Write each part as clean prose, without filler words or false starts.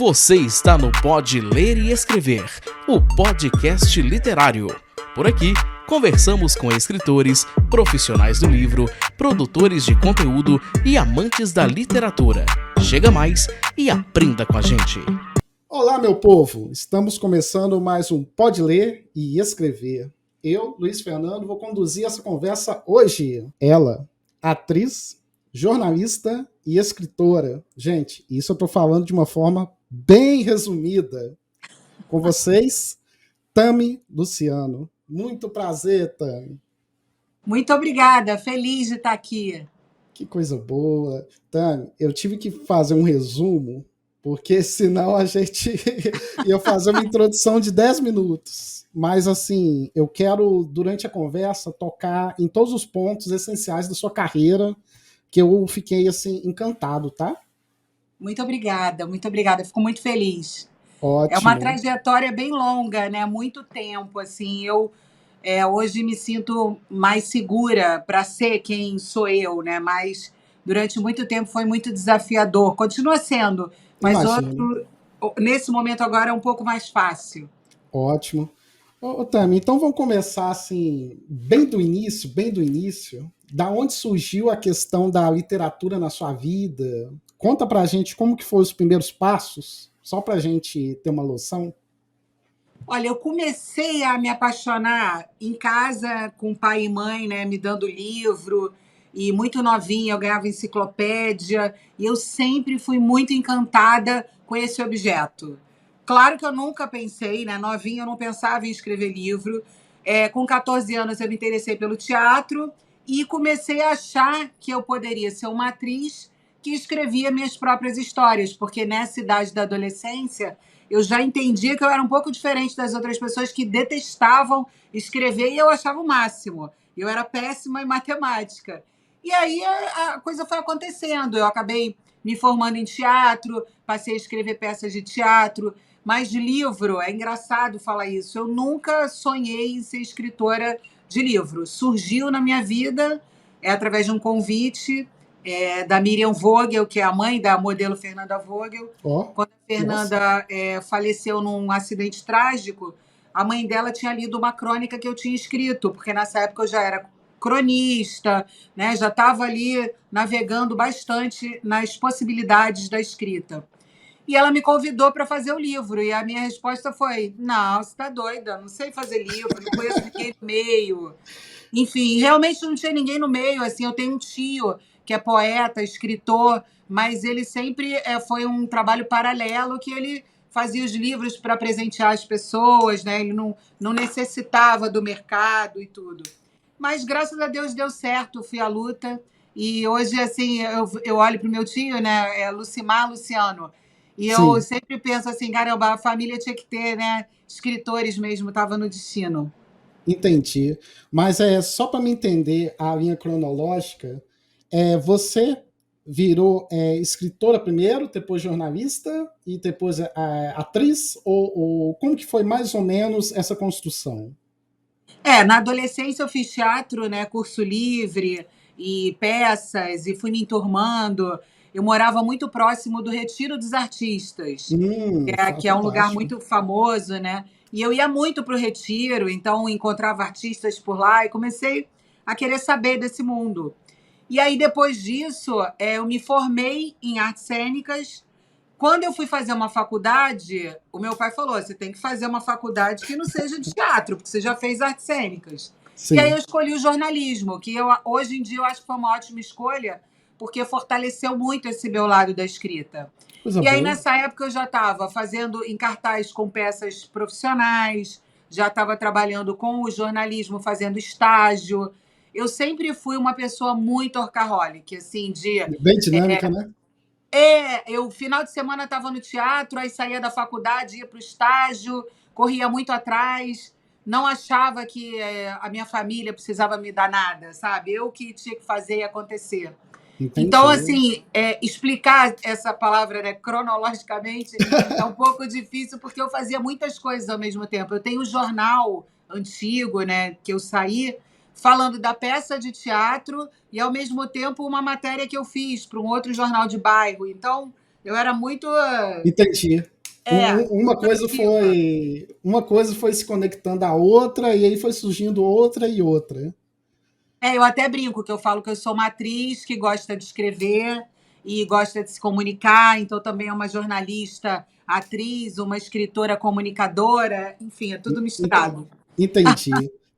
Você está no Pode Ler e Escrever, o podcast literário. Por aqui, conversamos com escritores, profissionais do livro, produtores de conteúdo e amantes da literatura. Chega mais e aprenda com a gente. Olá, meu povo! Estamos começando mais um Pode Ler e Escrever. Eu, Luiz Fernando, vou conduzir essa conversa hoje. Ela, atriz, jornalista e escritora. Gente, isso eu estou falando de uma forma bem resumida. Com vocês, Tami Luciano. Muito prazer, Tami. Muito obrigada, feliz de estar aqui. Que coisa boa. Tami, eu tive que fazer um resumo, porque senão a gente ia fazer uma introdução de 10 minutos. Mas, assim, eu quero, durante a conversa, tocar em todos os pontos essenciais da sua carreira, que eu fiquei, assim, encantado, tá? Muito obrigada, fico muito feliz. Ótimo. É uma trajetória bem longa, né? Muito tempo, assim, hoje me sinto mais segura para ser quem sou eu, né? Mas durante muito tempo foi muito desafiador, continua sendo, mas nesse momento agora é um pouco mais fácil. Ótimo. Tami, então vamos começar assim, bem do início. Da onde surgiu a questão da literatura na sua vida? Conta pra gente como que foram os primeiros passos, só pra gente ter uma noção. Olha, eu comecei a me apaixonar em casa com pai e mãe, né, me dando livro, e muito novinha eu ganhava enciclopédia, e eu sempre fui muito encantada com esse objeto. Claro que eu nunca pensei, né, novinha eu não pensava em escrever livro. Com 14 anos eu me interessei pelo teatro e comecei a achar que eu poderia ser uma atriz que escrevia minhas próprias histórias, porque nessa idade da adolescência eu já entendia que eu era um pouco diferente das outras pessoas que detestavam escrever e eu achava o máximo. Eu era péssima em matemática. E aí a coisa foi acontecendo. Eu acabei me formando em teatro, passei a escrever peças de teatro, mas de livro, é engraçado falar isso. Eu nunca sonhei em ser escritora de livro. Surgiu na minha vida através de um convite da Miriam Vogel, que é a mãe da modelo Fernanda Vogel. Quando a Fernanda faleceu num acidente trágico, a mãe dela tinha lido uma crônica que eu tinha escrito, porque nessa época eu já era cronista, né? Já estava ali navegando bastante nas possibilidades da escrita. E ela me convidou para fazer o livro, e a minha resposta foi: não, você está doida, não sei fazer livro, não conheço ninguém no meio. Enfim, realmente não tinha ninguém no meio. Assim, eu tenho um tio que é poeta, escritor, mas ele sempre foi um trabalho paralelo, que ele fazia os livros para presentear as pessoas, né? Ele não necessitava do mercado e tudo. Mas, graças a Deus, deu certo, fui à luta. E hoje, assim, eu olho para o meu tio, né? É Lucimar Luciano. E eu sempre penso assim, caramba, a família tinha que ter, né? Escritores mesmo, estava no destino. Entendi. Mas só para me entender a linha cronológica, você virou escritora primeiro, depois jornalista e depois atriz? Ou como que foi mais ou menos essa construção? Na adolescência eu fiz teatro, né, curso livre e peças, e fui me enturmando. Eu morava muito próximo do Retiro dos Artistas, que é um lugar muito famoso, né? E eu ia muito para o Retiro, então encontrava artistas por lá e comecei a querer saber desse mundo. E aí, depois disso, eu me formei em artes cênicas. Quando eu fui fazer uma faculdade, o meu pai falou: você tem que fazer uma faculdade que não seja de teatro, porque você já fez artes cênicas. Sim. E aí eu escolhi o jornalismo, que hoje em dia eu acho que foi uma ótima escolha, porque fortaleceu muito esse meu lado da escrita. E aí, nessa época, eu já estava fazendo em cartaz com peças profissionais, já estava trabalhando com o jornalismo, fazendo estágio. Eu sempre fui uma pessoa muito workaholic, assim, bem dinâmica, né? Eu, final de semana, estava no teatro, aí saía da faculdade, ia para o estágio, corria muito atrás, não achava que a minha família precisava me dar nada, sabe? Eu que tinha que fazer e acontecer. Entendi. Então, assim, explicar essa palavra, né, cronologicamente é um pouco difícil, porque eu fazia muitas coisas ao mesmo tempo. Eu tenho um jornal antigo, né, que eu saí falando da peça de teatro e, ao mesmo tempo, uma matéria que eu fiz para um outro jornal de bairro. Então, eu era muito... Entendi. É, Uma coisa foi se conectando à outra, e aí foi surgindo outra e outra. eu até brinco que eu falo que eu sou uma atriz que gosta de escrever e gosta de se comunicar, então também é uma jornalista, atriz, uma escritora comunicadora, enfim, é tudo Ente- misturado. Entendi.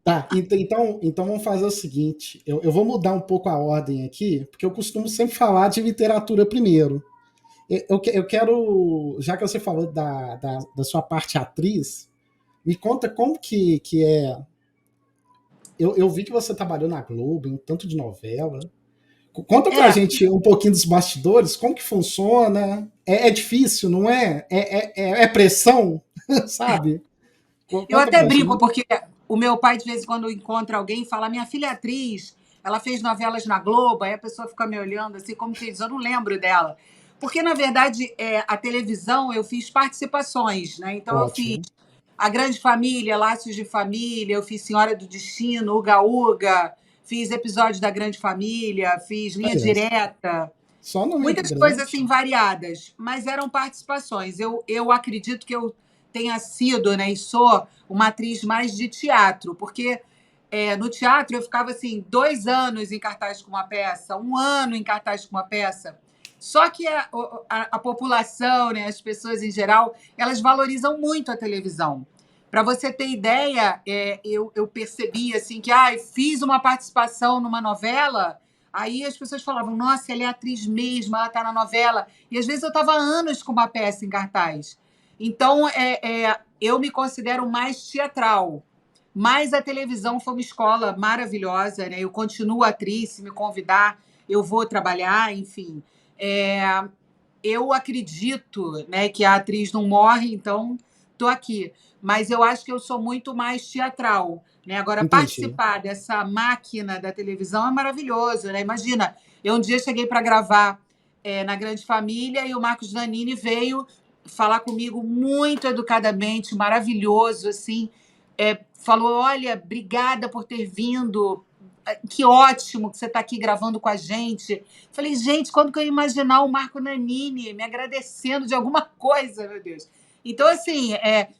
Tá, então vamos fazer o seguinte: eu vou mudar um pouco a ordem aqui, porque eu costumo sempre falar de literatura primeiro. Eu quero, já que você falou da sua parte atriz, me conta como que é. Eu vi que você trabalhou na Globo, em um tanto de novela. Conta pra É, gente um pouquinho dos bastidores, como que funciona? É difícil, não é? É pressão, sabe? eu Conta até pra brinco, gente. porque o meu pai, de vez em quando, encontra alguém e fala: minha filha é atriz, ela fez novelas na Globo, aí a pessoa fica me olhando assim, como que diz, eu não lembro dela. Porque, na verdade, a televisão eu fiz participações, né? Então eu fiz Ótimo. A Grande Família, Laços de Família, eu fiz Senhora do Destino, Uga Uga, fiz episódios da Grande Família, fiz Linha Olha, Direta, só nome muitas coisas grande. assim variadas, mas eram participações. Eu acredito que eu tenha sido, né, e sou uma atriz mais de teatro, porque no teatro eu ficava assim 2 anos em cartaz com uma peça, 1 ano em cartaz com uma peça. Só que a população, né, as pessoas em geral, elas valorizam muito a televisão. Para você ter ideia, eu percebi assim que fiz uma participação numa novela. Aí as pessoas falavam, nossa, ela é atriz mesmo, ela está na novela. E às vezes eu estava há anos com uma peça em cartaz. Então, eu me considero mais teatral. Mas a televisão foi uma escola maravilhosa, né? Eu continuo atriz, se me convidar, eu vou trabalhar, enfim. É, eu acredito, né, que a atriz não morre, então estou aqui. Mas eu acho que eu sou muito mais teatral. Né? Agora, Entendi. participar dessa máquina da televisão é maravilhoso. Né? Imagina, eu um dia cheguei para gravar na Grande Família e o Marcos Nanini veio falar comigo muito educadamente, maravilhoso, assim. Falou, olha, obrigada por ter vindo, que ótimo que você está aqui gravando com a gente. Falei, gente, quando que eu ia imaginar o Marco Nanini me agradecendo de alguma coisa, meu Deus? Então, assim,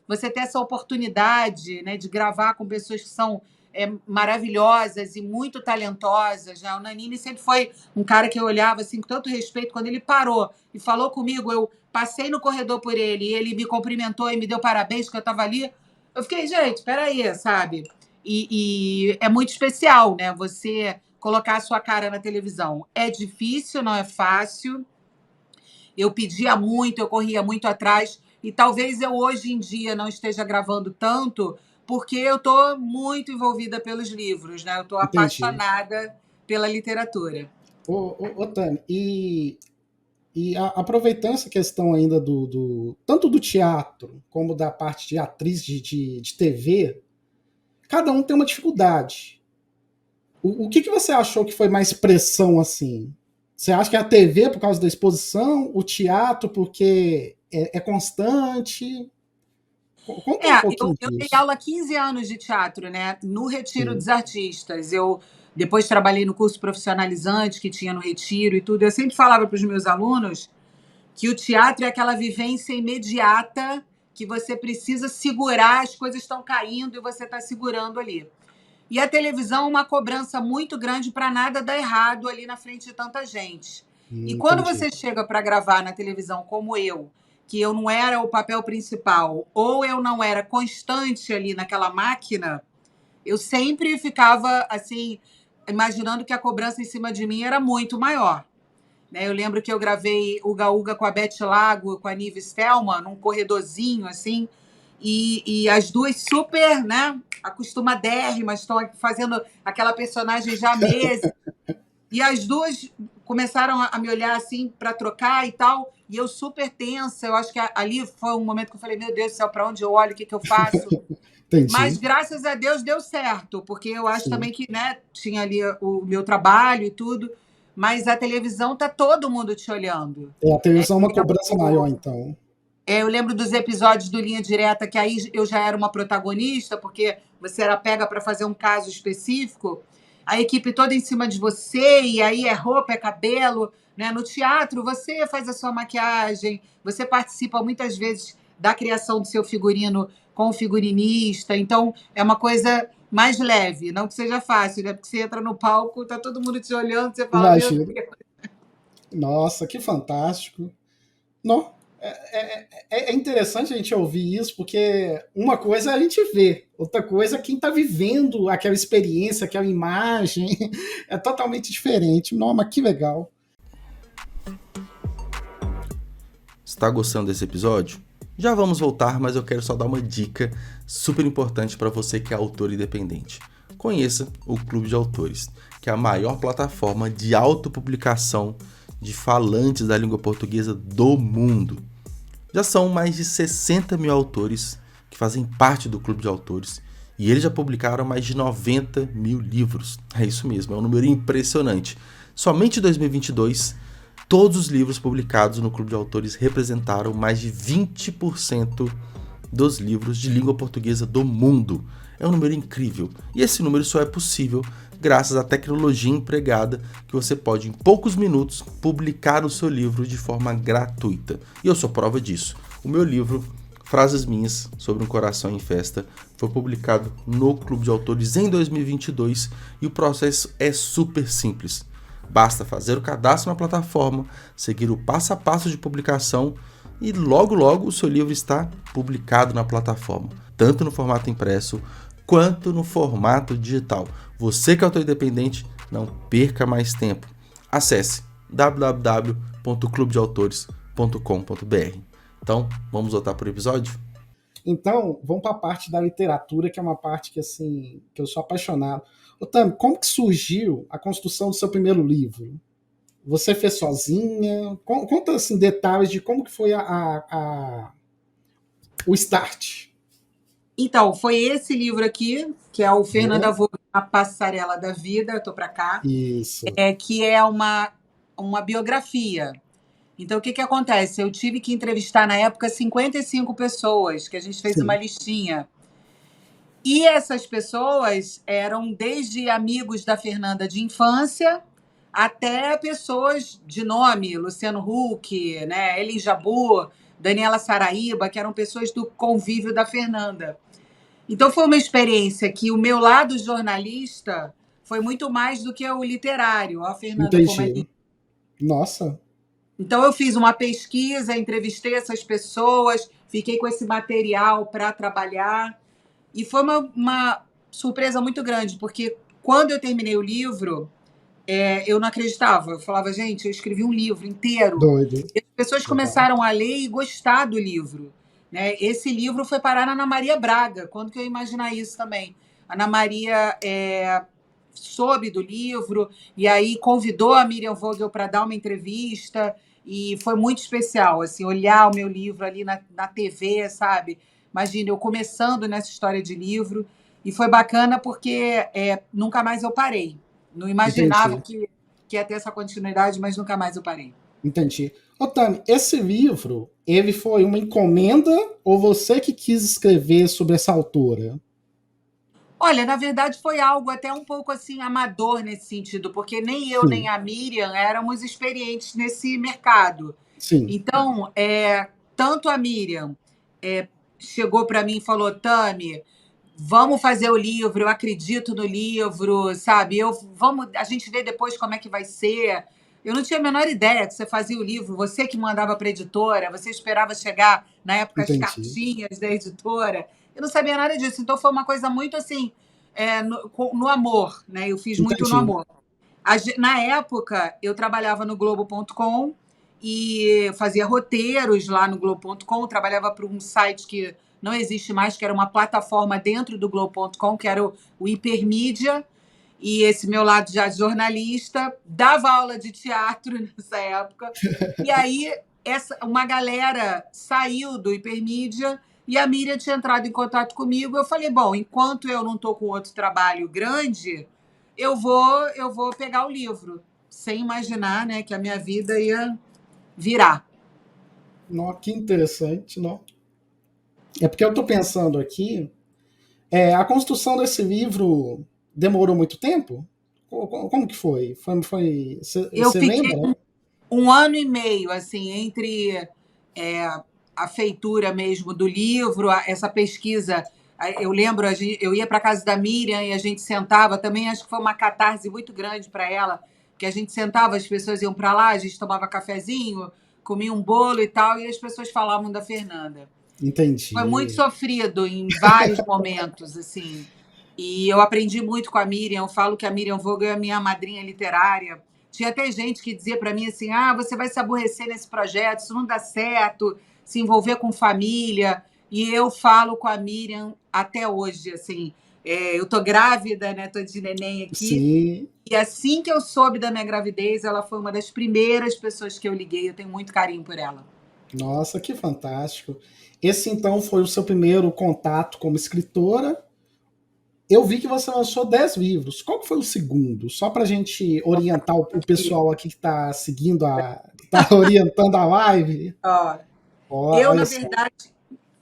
você ter essa oportunidade, né, de gravar com pessoas que são maravilhosas e muito talentosas. Né? O Nanini sempre foi um cara que eu olhava assim, com tanto respeito. Quando ele parou e falou comigo, eu passei no corredor por ele e ele me cumprimentou e me deu parabéns que eu estava ali. Eu fiquei, gente, peraí, sabe? E é muito especial, né? Você colocar a sua cara na televisão. É difícil, não é fácil. Eu pedia muito, eu corria muito atrás. E talvez eu hoje em dia não esteja gravando tanto, porque eu estou muito envolvida pelos livros, né? Eu estou Entendi. apaixonada pela literatura. Ô Tami, aproveitando essa questão ainda tanto do teatro como da parte de atriz de TV, cada um tem uma dificuldade. O que você achou que foi mais pressão assim? Você acha que é a TV por causa da exposição, o teatro porque é constante? Conta um pouquinho Eu dei disso. aula há 15 anos de teatro, né? No Retiro Sim, dos Artistas. Eu depois trabalhei no curso profissionalizante que tinha no Retiro e tudo. Eu sempre falava para os meus alunos que o teatro é aquela vivência imediata que você precisa segurar, as coisas estão caindo e você está segurando ali. E a televisão é uma cobrança muito grande para nada dar errado ali na frente de tanta gente. E quando entendi. você chega para gravar na televisão, como eu, que eu não era o papel principal, ou eu não era constante ali naquela máquina, eu sempre ficava assim, imaginando que a cobrança em cima de mim era muito maior. Né? Eu lembro que eu gravei Uga Uga com a Beth Lago, com a Nive Stelman, num corredorzinho assim, e as duas super, né, acostumadérrimas, estão fazendo aquela personagem já há meses, e as duas começaram a me olhar assim para trocar e tal, e eu super tensa. Eu acho que ali foi um momento que eu falei, meu Deus do céu, para onde eu olho, o que eu faço? Mas Entendi. graças a Deus deu certo, porque eu acho Sim. também que, né, tinha ali o meu trabalho e tudo, mas a televisão tá todo mundo te olhando. A televisão é uma cobrança maior, então. Eu lembro dos episódios do Linha Direta, que aí eu já era uma protagonista, porque você era pega para fazer um caso específico, a equipe toda em cima de você, e aí é roupa, é cabelo. Né? No teatro, você faz a sua maquiagem, você participa muitas vezes da criação do seu figurino com o figurinista. Então, é uma coisa mais leve, não que seja fácil, né? Porque você entra no palco, tá todo mundo te olhando, você fala, meu Imagino. Deus. Nossa, que fantástico. Não, é interessante a gente ouvir isso, porque uma coisa é a gente vê, outra coisa é quem está vivendo aquela experiência, aquela imagem, é totalmente diferente. Não, mas que legal. Está gostando desse episódio? Já vamos voltar, mas eu quero só dar uma dica super importante para você que é autor independente. Conheça o Clube de Autores, que é a maior plataforma de autopublicação de falantes da língua portuguesa do mundo. Já são mais de 60 mil autores que fazem parte do Clube de Autores e eles já publicaram mais de 90 mil livros. É isso mesmo, é um número impressionante. Somente em 2022, todos os livros publicados no Clube de Autores representaram mais de 20% dos livros de língua portuguesa do mundo. É um número incrível. E esse número só é possível graças à tecnologia empregada que você pode, em poucos minutos, publicar o seu livro de forma gratuita. E eu sou prova disso. O meu livro, Frases Minhas sobre um Coração em Festa, foi publicado no Clube de Autores em 2022 e o processo é super simples. Basta fazer o cadastro na plataforma, seguir o passo a passo de publicação e logo logo o seu livro está publicado na plataforma, tanto no formato impresso quanto no formato digital. Você que é autor independente, não perca mais tempo. Acesse www.clubedeautores.com.br. Então, vamos voltar para o episódio? Então, vamos para a parte da literatura, que é uma parte que, assim, que eu sou apaixonado. Ô, Tami, como que surgiu a construção do seu primeiro livro? Você fez sozinha? Conta, assim, detalhes de como que foi o start. Então, foi esse livro aqui, que é o Fernanda Vogt, A Passarela da Vida, eu tô para cá. Isso. Que é uma biografia. Então, o que acontece? Eu tive que entrevistar, na época, 55 pessoas, que a gente fez uma listinha. E essas pessoas eram desde amigos da Fernanda de infância até pessoas de nome, Luciano Huck, né, Elis Jabbour, Daniela Saraíba, que eram pessoas do convívio da Fernanda. Então, foi uma experiência que o meu lado jornalista foi muito mais do que o literário. A Fernanda, como é que... Nossa. Então, eu fiz uma pesquisa, entrevistei essas pessoas, fiquei com esse material para trabalhar. E foi uma surpresa muito grande, porque quando eu terminei o livro, eu não acreditava. Eu falava, gente, eu escrevi um livro inteiro. Doido. E as pessoas começaram a ler e gostar do livro. Né? Esse livro foi parar na Ana Maria Braga. Quando que eu ia imaginar isso também? A Ana Maria soube do livro e aí convidou a Miriam Vogel para dar uma entrevista e foi muito especial, assim, olhar o meu livro ali na TV, sabe? Imagina, eu começando nessa história de livro e foi bacana porque nunca mais eu parei. Não imaginava que ia ter essa continuidade, mas nunca mais eu parei. Entendi. Ô, Tami, esse livro, ele foi uma encomenda ou você que quis escrever sobre essa autora? Olha, na verdade foi algo até um pouco assim amador nesse sentido, porque nem eu nem a Miriam éramos experientes nesse mercado. Sim. Então, tanto a Miriam chegou para mim e falou, Tami, vamos fazer o livro, eu acredito no livro, sabe? A gente vê depois como é que vai ser. Eu não tinha a menor ideia que você fazia o livro, você que mandava para a editora, você esperava chegar, na época, as cartinhas da editora. Eu não sabia nada disso, então foi uma coisa muito assim, no amor, né? Eu fiz muito no amor. Na época, eu trabalhava no Globo.com e fazia roteiros lá no Globo.com, trabalhava para um site que não existe mais, que era uma plataforma dentro do Globo.com, que era o Hipermídia, e esse meu lado já de jornalista, dava aula de teatro nessa época, e aí uma galera saiu do Hipermídia e a Miriam tinha entrado em contato comigo. Eu falei, bom, enquanto eu não estou com outro trabalho grande, eu vou pegar o livro, sem imaginar, né, que a minha vida ia virar. Nossa, que interessante, não? É porque eu estou pensando aqui, a construção desse livro demorou muito tempo? Como que foi? Eu você fiquei lembra? 1 ano e meio, assim, entre a feitura mesmo do livro, essa pesquisa. Eu lembro, eu ia para a casa da Miriam e a gente sentava, também acho que foi uma catarse muito grande para ela, que a gente sentava, as pessoas iam para lá, a gente tomava cafezinho, comia um bolo e tal, e as pessoas falavam da Fernanda. Foi muito Entendi. sofrido em vários momentos, assim. E eu aprendi muito com a Miriam. Eu falo que a Miriam Vogel é a minha madrinha literária. Tinha até gente que dizia para mim assim: ah, você vai se aborrecer nesse projeto, isso não dá certo, se envolver com família. E eu falo com a Miriam até hoje, assim. Eu tô grávida, né? Tô de neném aqui. Sim. E assim que eu soube da minha gravidez, ela foi uma das primeiras pessoas que eu liguei. Eu tenho muito carinho por ela. Nossa, que fantástico. Esse, então, foi o seu primeiro contato como escritora. Eu vi que você lançou 10 livros. Qual que foi o segundo? Só para a gente orientar o pessoal aqui que está seguindo, que está orientando a live. Ó, Olha na só. verdade,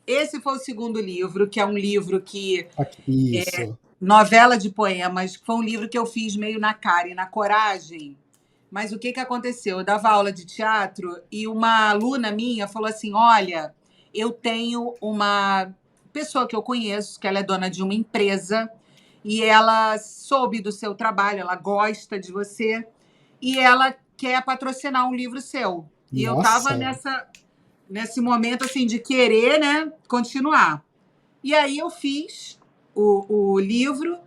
esse foi o segundo livro, que é um livro que... Isso. Novela de poemas, que foi um livro que eu fiz meio na cara e na coragem. Mas o que aconteceu? Eu dava aula de teatro e uma aluna minha falou assim: olha, eu tenho uma pessoa que eu conheço, que ela é dona de uma empresa, e ela soube do seu trabalho, ela gosta de você, e ela quer patrocinar um livro seu. E eu estava Nossa. nesse momento assim de querer, né, continuar. E aí eu fiz o livro.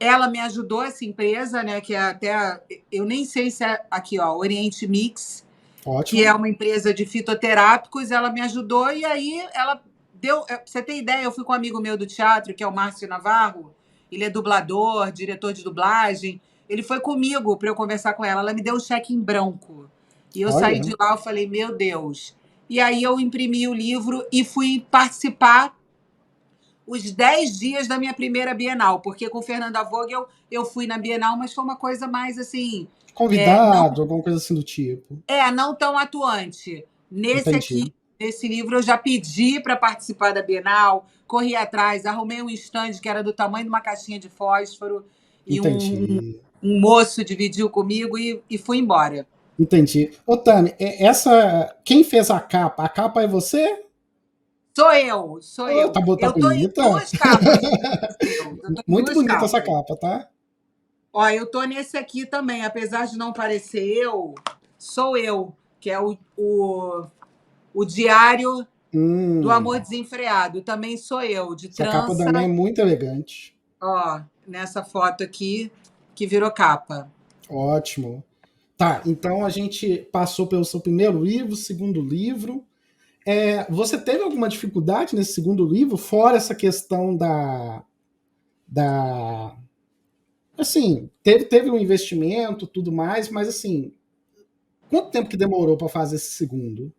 Ela me ajudou, essa empresa, né? Que é até. Eu nem sei se é aqui, ó, Oriente Mix, Ótimo. que é uma empresa de fitoterápicos. Ela me ajudou e aí ela deu. Pra você ter ideia, eu fui com um amigo meu do teatro, que é o Márcio Navarro. Ele é dublador, diretor de dublagem. Ele foi comigo para eu conversar com ela. Ela me deu um cheque em branco. E eu saí de Olha. lá, eu falei, meu Deus. E aí eu imprimi o livro e fui participar os 10 dias da minha primeira Bienal, porque com Fernanda Vogel eu fui na Bienal, mas foi uma coisa mais assim, Convidado, alguma coisa assim do tipo. não tão atuante. Entendi. Nesse livro, eu já pedi para participar da Bienal, corri atrás, arrumei um stand que era do tamanho de uma caixinha de fósforo, e Entendi. um moço dividiu comigo e fui embora. Entendi. Ô, Tami, quem fez a capa? A capa é você? Sou eu, sou Oh, eu. tá Eu tô em bonita. 2 capas. Eu tô em Muito 2 bonita essa capas. capa, tá? Ó, eu tô nesse aqui também, apesar de não parecer eu, sou eu, que é o Diário do Amor Desenfreado. Também sou eu, de Essa capa trança, também é muito elegante. ó, nessa foto aqui, que virou capa. Ótimo. Tá, então a gente passou pelo seu primeiro livro, segundo livro. Você teve alguma dificuldade nesse segundo livro, fora essa questão assim, teve um investimento, tudo mais, mas assim, quanto tempo que demorou para fazer esse segundo?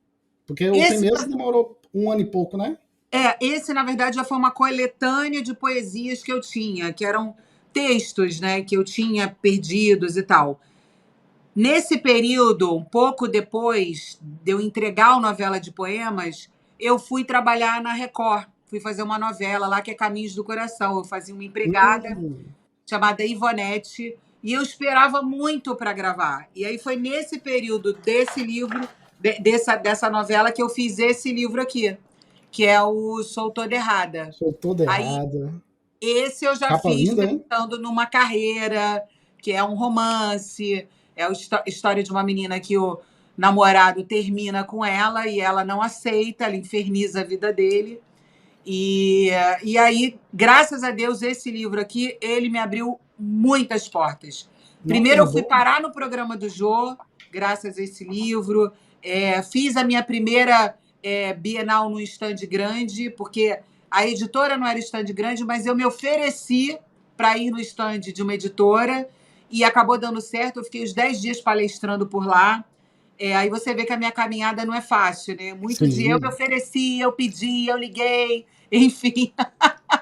Porque o Esse, primeiro demorou 1 ano e pouco, né? esse, na verdade, já foi uma coletânea de poesias que eu tinha, que eram textos, né, que eu tinha perdidos e tal. Nesse período, um pouco depois de eu entregar a novela de poemas, eu fui trabalhar na Record. Fui fazer uma novela lá que é Caminhos do Coração. Eu fazia uma empregada Hum, chamada Ivonete e eu esperava muito para gravar. E aí foi nesse período desse livro, dessa novela, que eu fiz esse livro aqui, que é o Sou Toda Errada. sou toda Aí errada. esse eu já Capa fiz linda, hein? pensando numa carreira, que é um romance, é a história de uma menina que o namorado termina com ela e ela não aceita, ela inferniza a vida dele. E aí, graças a Deus, esse livro aqui, ele me abriu muitas portas. Não, Primeiro, coisa eu fui boa. parar no programa do Jô, graças a esse livro. Fiz a minha primeira Bienal num stand grande, porque a editora não era stand grande, mas eu me ofereci para ir no stand de uma editora e acabou dando certo. Eu fiquei os 10 dias palestrando por lá. Aí você vê que a minha caminhada não é fácil, né? Muito de eu me Sim. ofereci, eu pedi, eu liguei, enfim.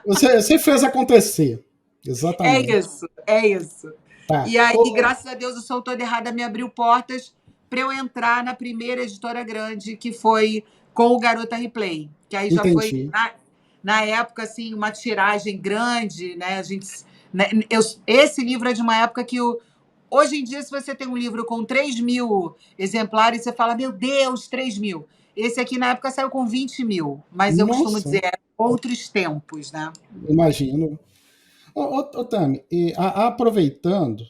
Você fez acontecer. Exatamente. É isso. Tá. E aí, graças a Deus, o Sou Toda Errada me abriu portas para eu entrar na primeira editora grande, que foi com o Garota Replay. Que aí já foi, Entendi. na época, assim, uma tiragem grande, né? Esse livro é de uma época que hoje em dia, se você tem um livro com 3.000 exemplares, você fala, meu Deus, 3.000. Esse aqui, na época, saiu com 20 mil, mas eu costumo Nossa, dizer, outros tempos, né? imagino. Ô, Tami, aproveitando,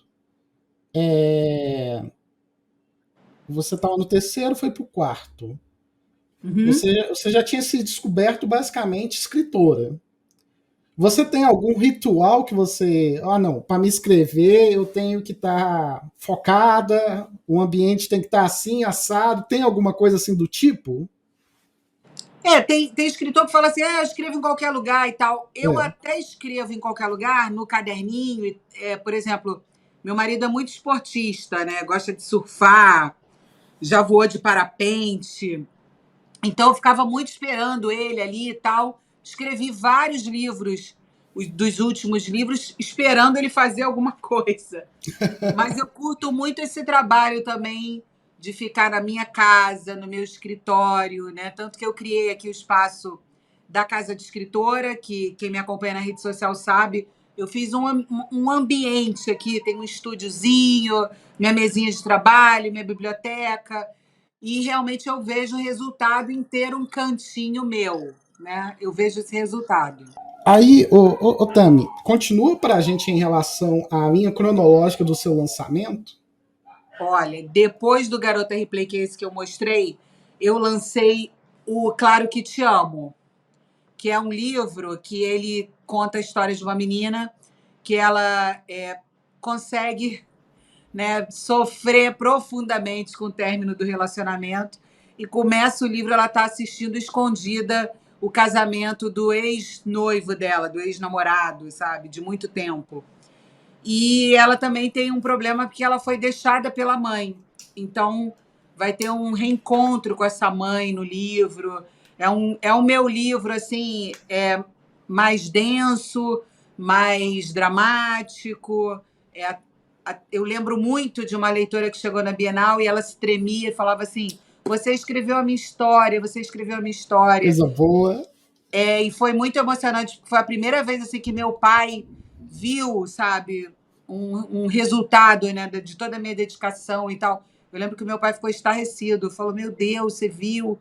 é, você estava no terceiro, foi para o quarto. Uhum. Você já tinha se descoberto basicamente escritora. Você tem algum ritual que você. Ah, não, para me escrever eu tenho que estar focada, o ambiente tem que estar assim, assado. Tem alguma coisa assim do tipo? Tem escritor que fala assim, eu escrevo em qualquer lugar e tal. Eu É. até escrevo em qualquer lugar, no caderninho. Por exemplo, meu marido é muito esportista, né? Gosta de surfar, já voou de parapente. Então, eu ficava muito esperando ele ali e tal. Escrevi vários livros, dos últimos livros, esperando ele fazer alguma coisa. Mas eu curto muito esse trabalho também de ficar na minha casa, no meu escritório, né? Tanto que eu criei aqui o espaço da Casa de Escritora, que quem me acompanha na rede social sabe. Eu fiz um ambiente aqui, tem um estúdiozinho, minha mesinha de trabalho, minha biblioteca, e realmente eu vejo o resultado em ter um cantinho meu, né? Eu vejo esse resultado. Aí, ô, Tami, continua para a gente em relação à linha cronológica do seu lançamento? Olha, depois do Garota Replay, que é esse que eu mostrei, eu lancei o Claro que Te Amo, que é um livro que ele conta a história de uma menina que ela consegue, né, sofrer profundamente com o término do relacionamento e começa o livro, ela está assistindo escondida o casamento do ex-noivo dela, do ex-namorado, sabe, de muito tempo. E ela também tem um problema porque ela foi deixada pela mãe. Então, vai ter um reencontro com essa mãe no livro. É o meu livro, assim, mais denso, mais dramático. Eu lembro muito de uma leitora que chegou na Bienal e ela se tremia e falava assim: Você escreveu a minha história, você escreveu a minha história. Coisa boa. E foi muito emocionante, porque foi a primeira vez assim, que meu pai viu, sabe, um resultado, né, de toda a minha dedicação e tal. Eu lembro que meu pai ficou estarrecido, falou: Meu Deus, você viu?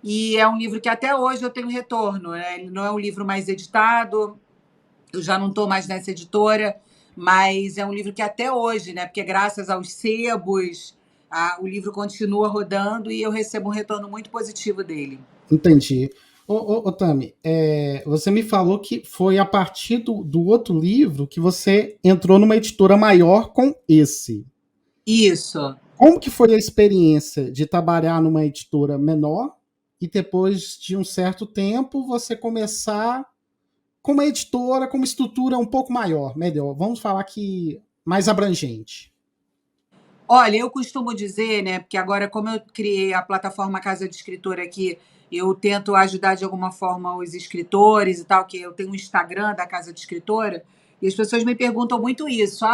E é um livro que até hoje eu tenho retorno, né? Ele não é um livro mais editado, eu já não estou mais nessa editora, mas é um livro que até hoje, né? Porque graças aos sebos, o livro continua rodando e eu recebo um retorno muito positivo dele. Entendi. Ô, Tami, você me falou que foi a partir do outro livro que você entrou numa editora maior com esse. Isso. Como que foi a experiência de trabalhar numa editora menor e depois de um certo tempo você começar com uma editora com uma estrutura um pouco maior, melhor, vamos falar que mais abrangente? Olha, eu costumo dizer, né, porque agora, como eu criei a plataforma Casa de Escritor aqui, eu tento ajudar de alguma forma os escritores e tal, que eu tenho um Instagram da Casa de Escritora, e as pessoas me perguntam muito isso.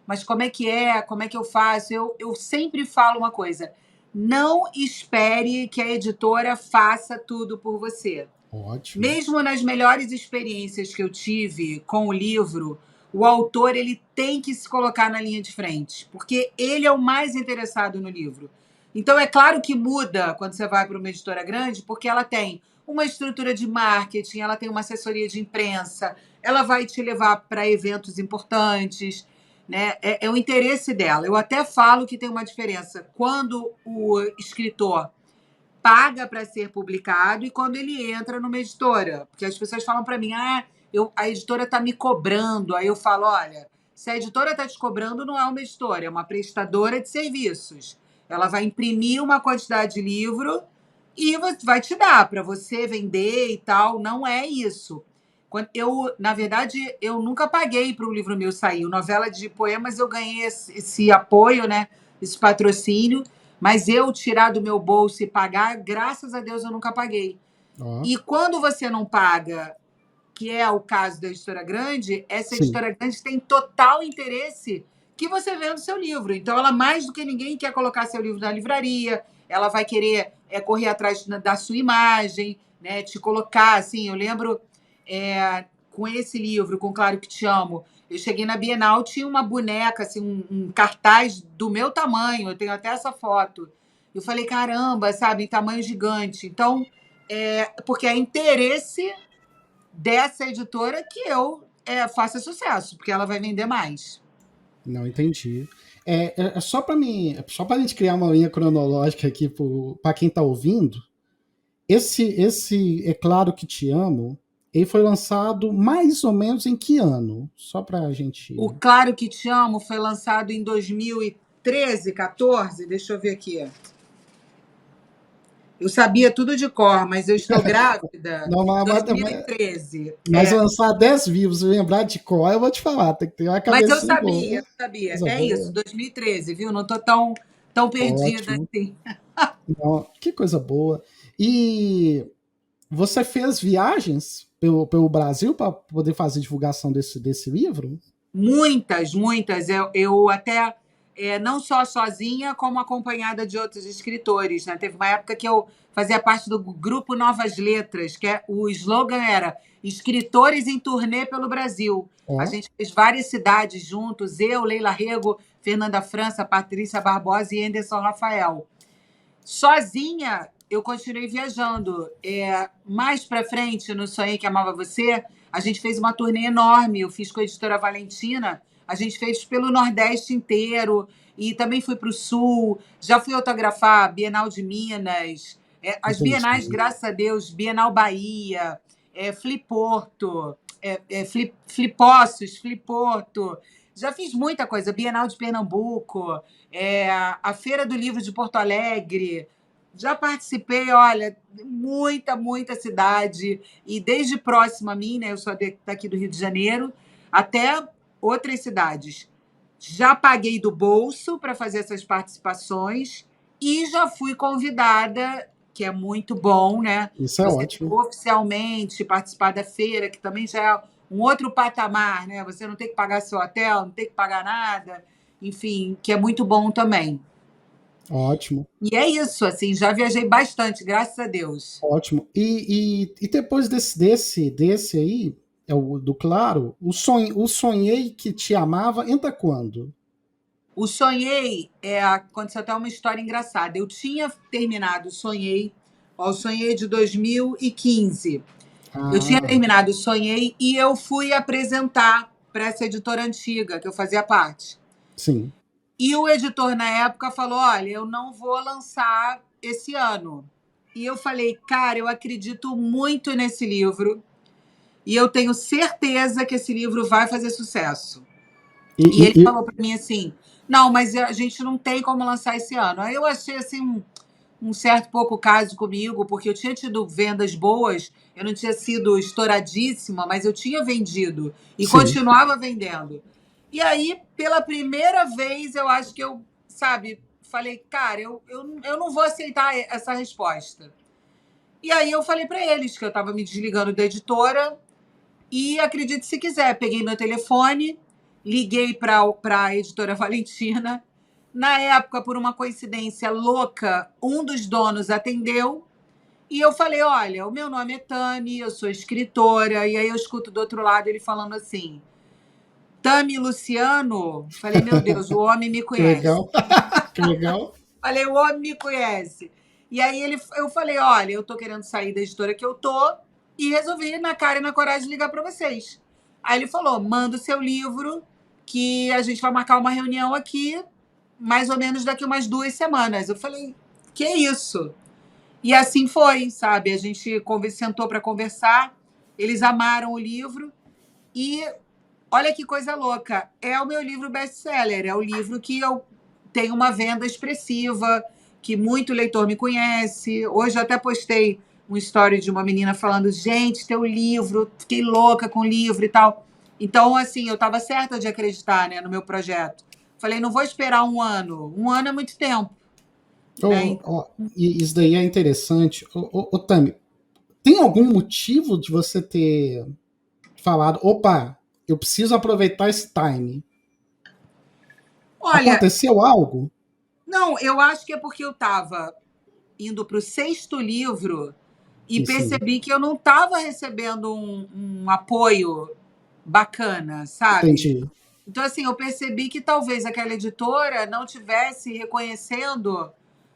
Mas como é que é? Como é que eu faço? Eu sempre falo uma coisa: não espere que a editora faça tudo por você. Ótimo. Mesmo nas melhores experiências que eu tive com o livro, o autor ele tem que se colocar na linha de frente, porque ele é o mais interessado no livro. Então, é claro que muda quando você vai para uma editora grande, porque ela tem uma estrutura de marketing, ela tem uma assessoria de imprensa, ela vai te levar para eventos importantes, né? É o interesse dela. Eu até falo que tem uma diferença quando o escritor paga para ser publicado e quando ele entra numa editora. Porque as pessoas falam para mim, a editora está me cobrando. Aí eu falo, olha, se a editora está te cobrando, não é uma editora, é uma prestadora de serviços. Ela vai imprimir uma quantidade de livro e vai te dar para você vender e tal. Não é isso. Na verdade, eu nunca paguei para o livro meu sair. O Novela de Poemas, eu ganhei esse apoio, né? Esse patrocínio, mas eu tirar do meu bolso e pagar, graças a Deus eu nunca paguei. Ó, E quando você não paga, que é o caso da editora grande, essa sim. editora grande tem total interesse que você venda o seu livro. Então, ela, mais do que ninguém, quer colocar seu livro na livraria, ela vai querer correr atrás da sua imagem, né, te colocar, assim, eu lembro, com esse livro, com Claro que Te Amo, eu cheguei na Bienal, tinha uma boneca, assim, um cartaz do meu tamanho, eu tenho até essa foto, Eu falei, caramba, sabe, em tamanho gigante. Então, porque é interesse dessa editora que eu faça sucesso, porque ela vai vender mais. Não entendi. Só para mim, só para a gente criar uma linha cronológica aqui para quem está ouvindo. Esse É Claro Que Te Amo, ele foi lançado mais ou menos em que ano? Só para a gente. O Claro Que Te Amo foi lançado em 2013, 14. Deixa eu ver aqui. Eu sabia tudo de cor, mas eu estou grávida Não, em 2013. Mas lançar 10 vivos e lembrar de cor, eu vou te falar, tem que ter uma Mas eu cabecinha boa. sabia. Coisa É boa. isso, 2013, viu? Não estou tão perdida Ótimo. assim. Não, que coisa boa. E você fez viagens pelo Brasil para poder fazer divulgação desse livro? Muitas, muitas. Eu até, não só sozinha, como acompanhada de outros escritores, né? Teve uma época que eu fazia parte do grupo Novas Letras, o slogan era Escritores em Turnê pelo Brasil. A gente fez várias cidades juntos, eu, Leila Rego, Fernanda França, Patrícia Barbosa e Anderson Rafael. Sozinha, eu continuei viajando. Mais para frente, no Sonhei Que Amava Você, a gente fez uma turnê enorme. Eu fiz com a editora Valentina. A gente fez pelo Nordeste inteiro e também fui para o Sul. Já fui autografar a Bienal de Minas, as bienais, graças a Deus, Bienal Bahia, Fliporto, Flipossos, Fliporto. Já fiz muita coisa, Bienal de Pernambuco, a Feira do Livro de Porto Alegre. Já participei, olha, muita cidade. E desde próxima a mim, né, eu sou daqui do Rio de Janeiro, até outras cidades. Já paguei do bolso para fazer essas participações e já fui convidada, que é muito bom, né? Isso é ótimo. Oficialmente participar da feira, que também já é um outro patamar, né? Você não tem que pagar seu hotel, não tem que pagar nada, enfim, que é muito bom também. Ótimo. E é isso, assim, já viajei bastante, graças a Deus. Ótimo. E depois desse aí, o do Claro, o Sonhei Que Te Amava, entra quando? O Sonhei, aconteceu até uma história engraçada. Eu tinha terminado o Sonhei de 2015. Eu tinha terminado o Sonhei e eu fui apresentar para essa editora antiga, que eu fazia parte. Sim. E o editor, na época, falou, olha, eu não vou lançar esse ano. E eu falei, cara, eu acredito muito nesse livro e eu tenho certeza que esse livro vai fazer sucesso. E ele falou para mim assim, não, mas a gente não tem como lançar esse ano. Aí eu achei assim um certo pouco caso comigo, porque eu tinha tido vendas boas, eu não tinha sido estouradíssima, mas eu tinha vendido e continuava vendendo. E aí, pela primeira vez, eu acho que eu, sabe, falei, cara, eu não vou aceitar essa resposta. E aí eu falei para eles que eu estava me desligando da editora e, acredite se quiser, peguei meu telefone, liguei para a editora Valentina. Na época, por uma coincidência louca, um dos donos atendeu e eu falei, olha, o meu nome é Tami, eu sou escritora. E aí eu escuto do outro lado ele falando assim, Tami Luciano? Falei, meu Deus, o homem me conhece. Que legal. Que legal. Falei, o homem me conhece. E aí eu falei, olha, eu tô querendo sair da editora que eu tô e resolvi, na cara e na coragem, ligar para vocês. Aí ele falou, manda o seu livro que a gente vai marcar uma reunião aqui mais ou menos daqui umas 2 semanas. Eu falei, que isso? E assim foi, sabe? A gente sentou para conversar, eles amaram o livro e olha que coisa louca, é o meu livro best-seller, é o livro que eu tenho uma venda expressiva, que muito leitor me conhece. Hoje eu até postei um story de uma menina falando, gente, teu livro, fiquei louca com o livro e tal. Então, assim, eu estava certa de acreditar, né, no meu projeto. Falei, não vou esperar 1 ano. 1 ano é muito tempo. Isso daí é interessante. Tami, tem algum motivo de você ter falado, opa, eu preciso aproveitar esse time? Olha, aconteceu algo? Não, eu acho que é porque eu estava indo para o 6º livro e percebi que eu não estava recebendo um apoio bacana, sabe? Entendi. Então, assim, eu percebi que talvez aquela editora não tivesse reconhecendo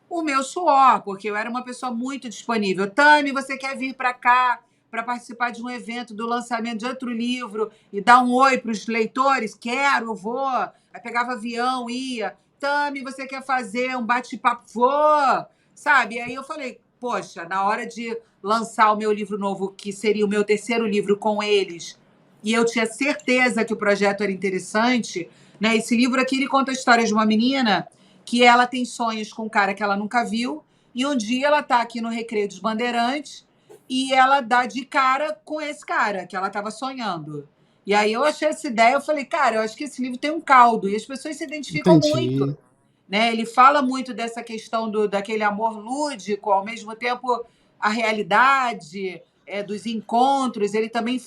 o meu suor, porque eu era uma pessoa muito disponível. Tami, você quer vir para cá para participar de um evento do lançamento de outro livro e dar um oi para os leitores? Quero, eu vou. Aí pegava avião, ia. Tami, você quer fazer um bate-papo? Vou. Sabe? E aí eu falei, poxa, na hora de lançar o meu livro novo, que seria o meu terceiro livro com eles, e eu tinha certeza que o projeto era interessante, né? Esse livro aqui ele conta a história de uma menina que ela tem sonhos com um cara que ela nunca viu, e um dia ela está aqui no Recreio dos Bandeirantes e ela dá de cara com esse cara que ela estava sonhando. E aí eu achei essa ideia, eu falei, cara, eu acho que esse livro tem um caldo, e as pessoas se identificam muito, Entendi. né? Ele fala muito dessa questão daquele amor lúdico, ao mesmo tempo a realidade, dos encontros. Ele também,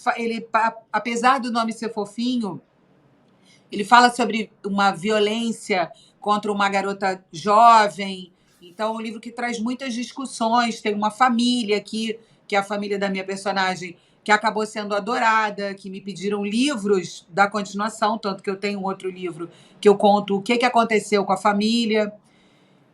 apesar do nome ser fofinho, ele fala sobre uma violência contra uma garota jovem. Então, é um livro que traz muitas discussões. Tem uma família aqui, que é a família da minha personagem, que acabou sendo adorada, que me pediram livros da continuação, tanto que eu tenho um outro livro que eu conto o que aconteceu com a família.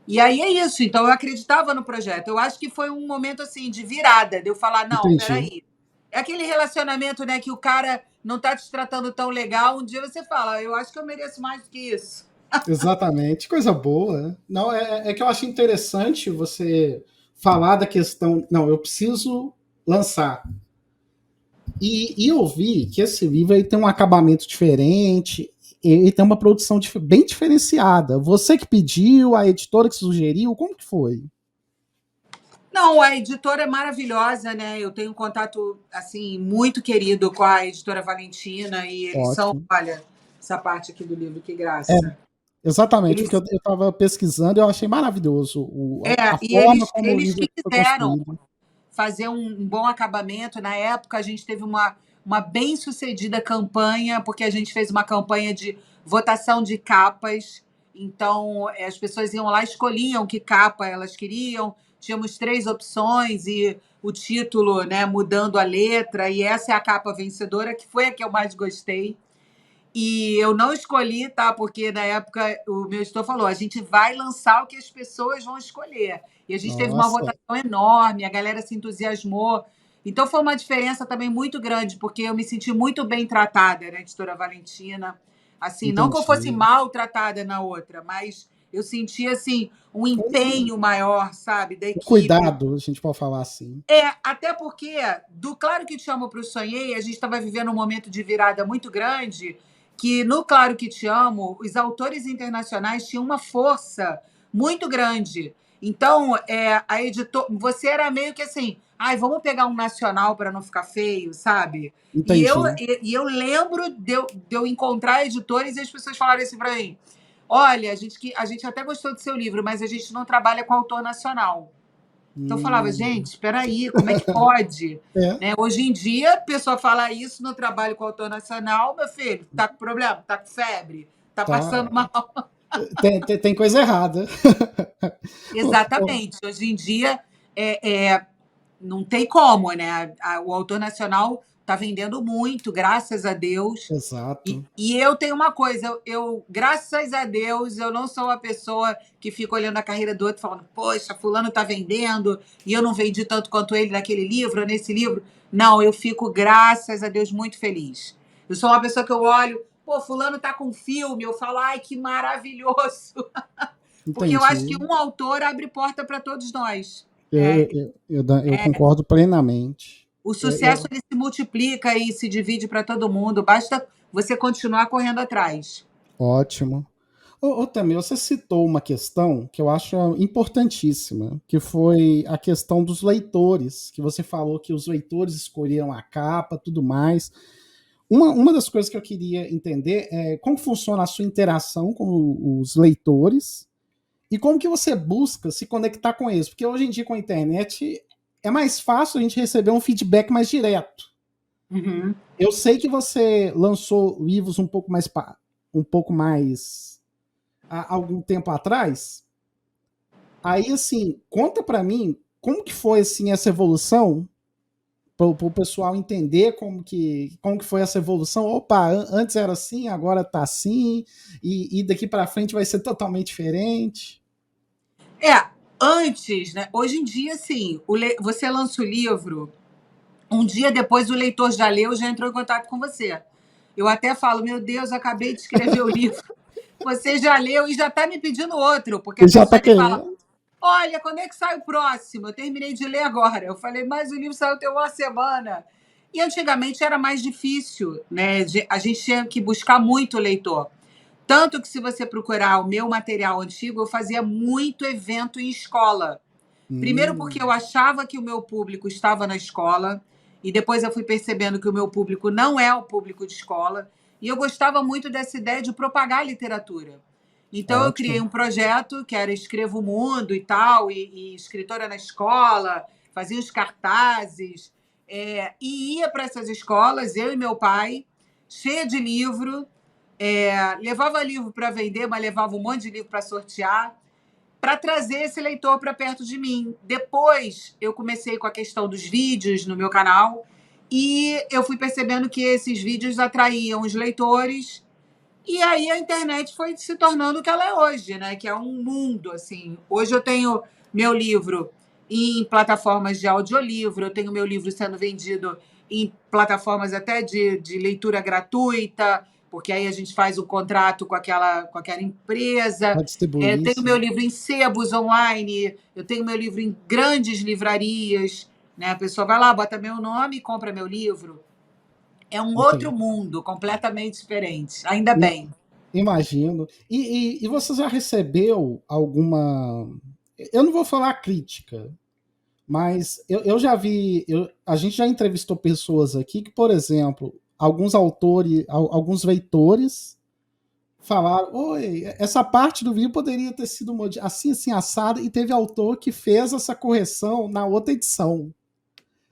E aí é isso. Então, eu acreditava no projeto. Eu acho que foi um momento assim de virada, de eu falar, não, Entendi. peraí. É aquele relacionamento, né, que o cara não tá te tratando tão legal. Um dia você fala, eu acho que eu mereço mais do que isso. Exatamente, coisa boa. Não, é que eu acho interessante você falar da questão. Não, eu preciso lançar. E eu vi que esse livro aí tem um acabamento diferente, ele tem uma produção bem diferenciada. Você que pediu, a editora que sugeriu, como que foi? Não, a editora é maravilhosa, né? Eu tenho um contato assim muito querido com a editora Valentina e eles são, Ótimo. olha, essa parte aqui do livro, que É, graça. exatamente, porque Eles, eu estava pesquisando e eu achei maravilhoso a e forma como o eles livro que foi quiseram construído. fazer um bom acabamento. Na época, a gente teve uma bem-sucedida campanha, porque a gente fez uma campanha de votação de capas. Então, as pessoas iam lá, escolhiam que capa elas queriam. Tínhamos 3 opções e o título, né, mudando a letra. E essa é a capa vencedora, que foi a que eu mais gostei. E eu não escolhi, tá? Porque na época o meu editor falou: a gente vai lançar o que as pessoas vão escolher. E a gente teve uma Nossa, votação enorme, a galera se entusiasmou. Então foi uma diferença também muito grande, porque eu me senti muito bem tratada na editora Valentina. Assim, não que eu fosse entendi. maltratada na outra, mas eu senti assim um empenho maior, sabe, da O equipe. cuidado, a gente pode falar assim. Até porque, do Claro que Te Amo para o Sonhei, a gente estava vivendo um momento de virada muito grande, que no Claro que Te Amo, os autores internacionais tinham uma força muito grande. Então, a editor, você era meio que assim, ai, vamos pegar um nacional para não ficar feio, sabe? Entendi. E eu lembro de eu encontrar editores e as pessoas falarem assim para mim: olha, a gente até gostou do seu livro, mas a gente não trabalha com autor nacional. Então eu falava, gente, Hum, espera aí, como é que pode? é, Né? Hoje em dia, a pessoa fala isso no trabalho com o autor nacional, meu filho, tá com problema, tá com febre, tá passando tá. mal. Tem coisa errada. Exatamente. Hoje em dia, não tem como, né? O autor nacional está vendendo muito, graças a Deus. E, Exato. e eu tenho uma coisa, graças a Deus, eu não sou uma pessoa que fica olhando a carreira do outro falando, poxa, fulano está vendendo e eu não vendi tanto quanto ele naquele livro, ou nesse livro. Não, eu fico, graças a Deus, muito feliz. Eu sou uma pessoa que eu olho, pô, fulano tá com filme, eu falo, ai, que maravilhoso. Porque eu acho que Entendi. um autor abre porta para todos nós. Eu, É, eu, eu concordo plenamente. O Eu, sucesso ele se multiplica e se divide para todo mundo. Basta você continuar correndo atrás. ótimo. Também, você citou uma questão que eu acho importantíssima, que foi a questão dos leitores, que você falou que os leitores escolheram a capa, tudo mais. Uma das coisas que eu queria entender é como funciona a sua interação com os leitores e como que você busca se conectar com eles. Porque hoje em dia, com a internet, é mais fácil a gente receber um feedback mais direto. Uhum. Eu sei que você lançou livros um pouco mais há algum tempo atrás. Aí, assim, conta para mim como que foi assim essa evolução para o pessoal entender como que foi essa evolução. Opa, antes era assim, agora tá assim, e daqui para frente vai ser totalmente diferente. É, Antes, né? Hoje em dia, sim, você lança o livro, um dia depois o leitor já leu, já entrou em contato com você. Eu até falo, meu Deus, eu acabei de escrever o livro, você já leu e já está me pedindo outro, porque a Ele já pessoa está me fala, querendo. olha, quando é que sai o próximo? Eu terminei de ler agora. Eu falei, mas o livro saiu tem uma semana. E antigamente era mais difícil, né? A gente tinha que buscar muito o leitor. Tanto que, se você procurar o meu material antigo, eu fazia muito evento em escola. Primeiro porque eu achava que o meu público estava na escola, e depois eu fui percebendo que o meu público não é o público de escola, e eu gostava muito dessa ideia de propagar a literatura. Então eu criei Ótimo. um projeto que era Escrevo o Mundo e tal, e escritora na escola, fazia os cartazes, e ia para essas escolas, eu e meu pai, cheia de livro, levava livro para vender, mas levava um monte de livro para sortear, para trazer esse leitor para perto de mim. Depois, eu comecei com a questão dos vídeos no meu canal e eu fui percebendo que esses vídeos atraíam os leitores, e aí a internet foi se tornando o que ela é hoje, né? Que é um mundo, assim. Hoje eu tenho meu livro em plataformas de audiolivro, eu tenho meu livro sendo vendido em plataformas até de leitura gratuita, porque aí a gente faz um contrato com aquela empresa. Para distribuir Tenho isso. meu livro em sebos online, eu tenho meu livro em grandes livrarias, né? A pessoa vai lá, bota meu nome e compra meu livro. É um outro Entendi. mundo, completamente diferente. Ainda I- bem. Imagino. E você já recebeu alguma. Eu não vou falar crítica, mas eu já vi. A gente já entrevistou pessoas aqui que, por exemplo, alguns autores, alguns leitores falaram: oi, essa parte do livro poderia ter sido assim, assim, assada, e teve autor que fez essa correção na outra edição.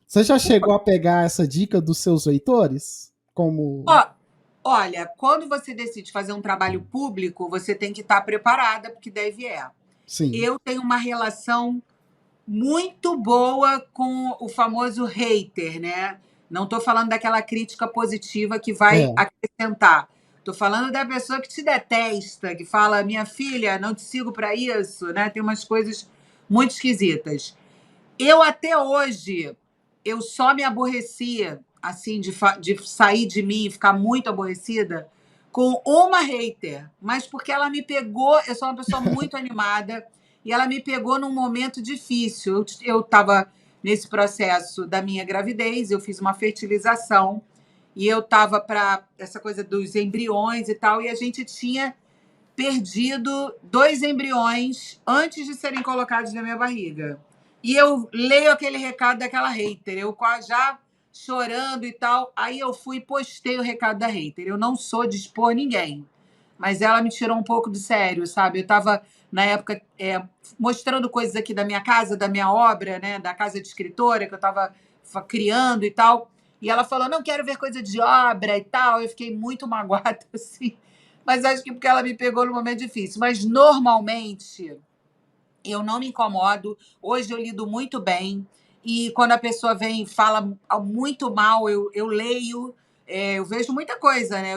Você já chegou a pegar essa dica dos seus leitores? Como. Ó, olha, quando você decide fazer um trabalho público, você tem que estar preparada, porque deve é. Sim. Eu tenho uma relação muito boa com o famoso hater, né? Não estou falando daquela crítica positiva que vai É. acrescentar. Estou falando da pessoa que te detesta, que fala, minha filha, não te sigo para isso, né? Tem umas coisas muito esquisitas. Eu até hoje, eu só me aborrecia, assim, de sair de mim e ficar muito aborrecida com uma hater, mas porque ela me pegou, eu sou uma pessoa muito animada, e ela me pegou num momento difícil. Eu estava nesse processo da minha gravidez, eu fiz uma fertilização, e eu estava para essa coisa dos embriões e tal, e a gente tinha perdido 2 embriões antes de serem colocados na minha barriga. E eu leio aquele recado daquela hater, eu quase já chorando e tal. Aí eu fui e postei o recado da hater. Eu não sou de expor ninguém, mas ela me tirou um pouco do sério, sabe? Eu estava, na época, mostrando coisas aqui da minha casa, da minha obra, né? Da casa de escritora, que eu estava criando e tal. E ela falou, não quero ver coisa de obra e tal. Eu fiquei muito magoada, assim. Mas acho que porque ela me pegou no momento difícil. Mas, normalmente, eu não me incomodo. Hoje eu lido muito bem. E quando a pessoa vem e fala muito mal, eu leio. Eu vejo muita coisa, né?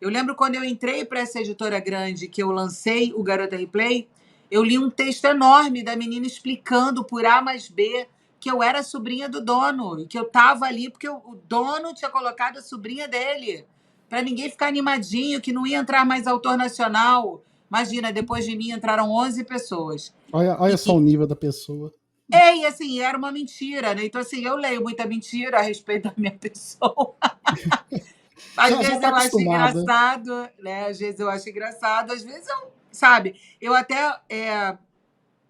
Eu lembro quando eu entrei para essa editora grande, que eu lancei o Garota Replay, eu li um texto enorme da menina explicando por A mais B que eu era sobrinha do dono, e que eu estava ali porque o dono tinha colocado a sobrinha dele, para ninguém ficar animadinho, que não ia entrar mais autor nacional. Imagina, depois de mim entraram 11 pessoas. Olha só o nível da pessoa. E assim, era uma mentira, né? Então, assim, eu leio muita mentira a respeito da minha pessoa. Às Já vezes está eu acho acostumada. engraçado, né? Às vezes eu acho engraçado, às vezes eu, sabe? Eu até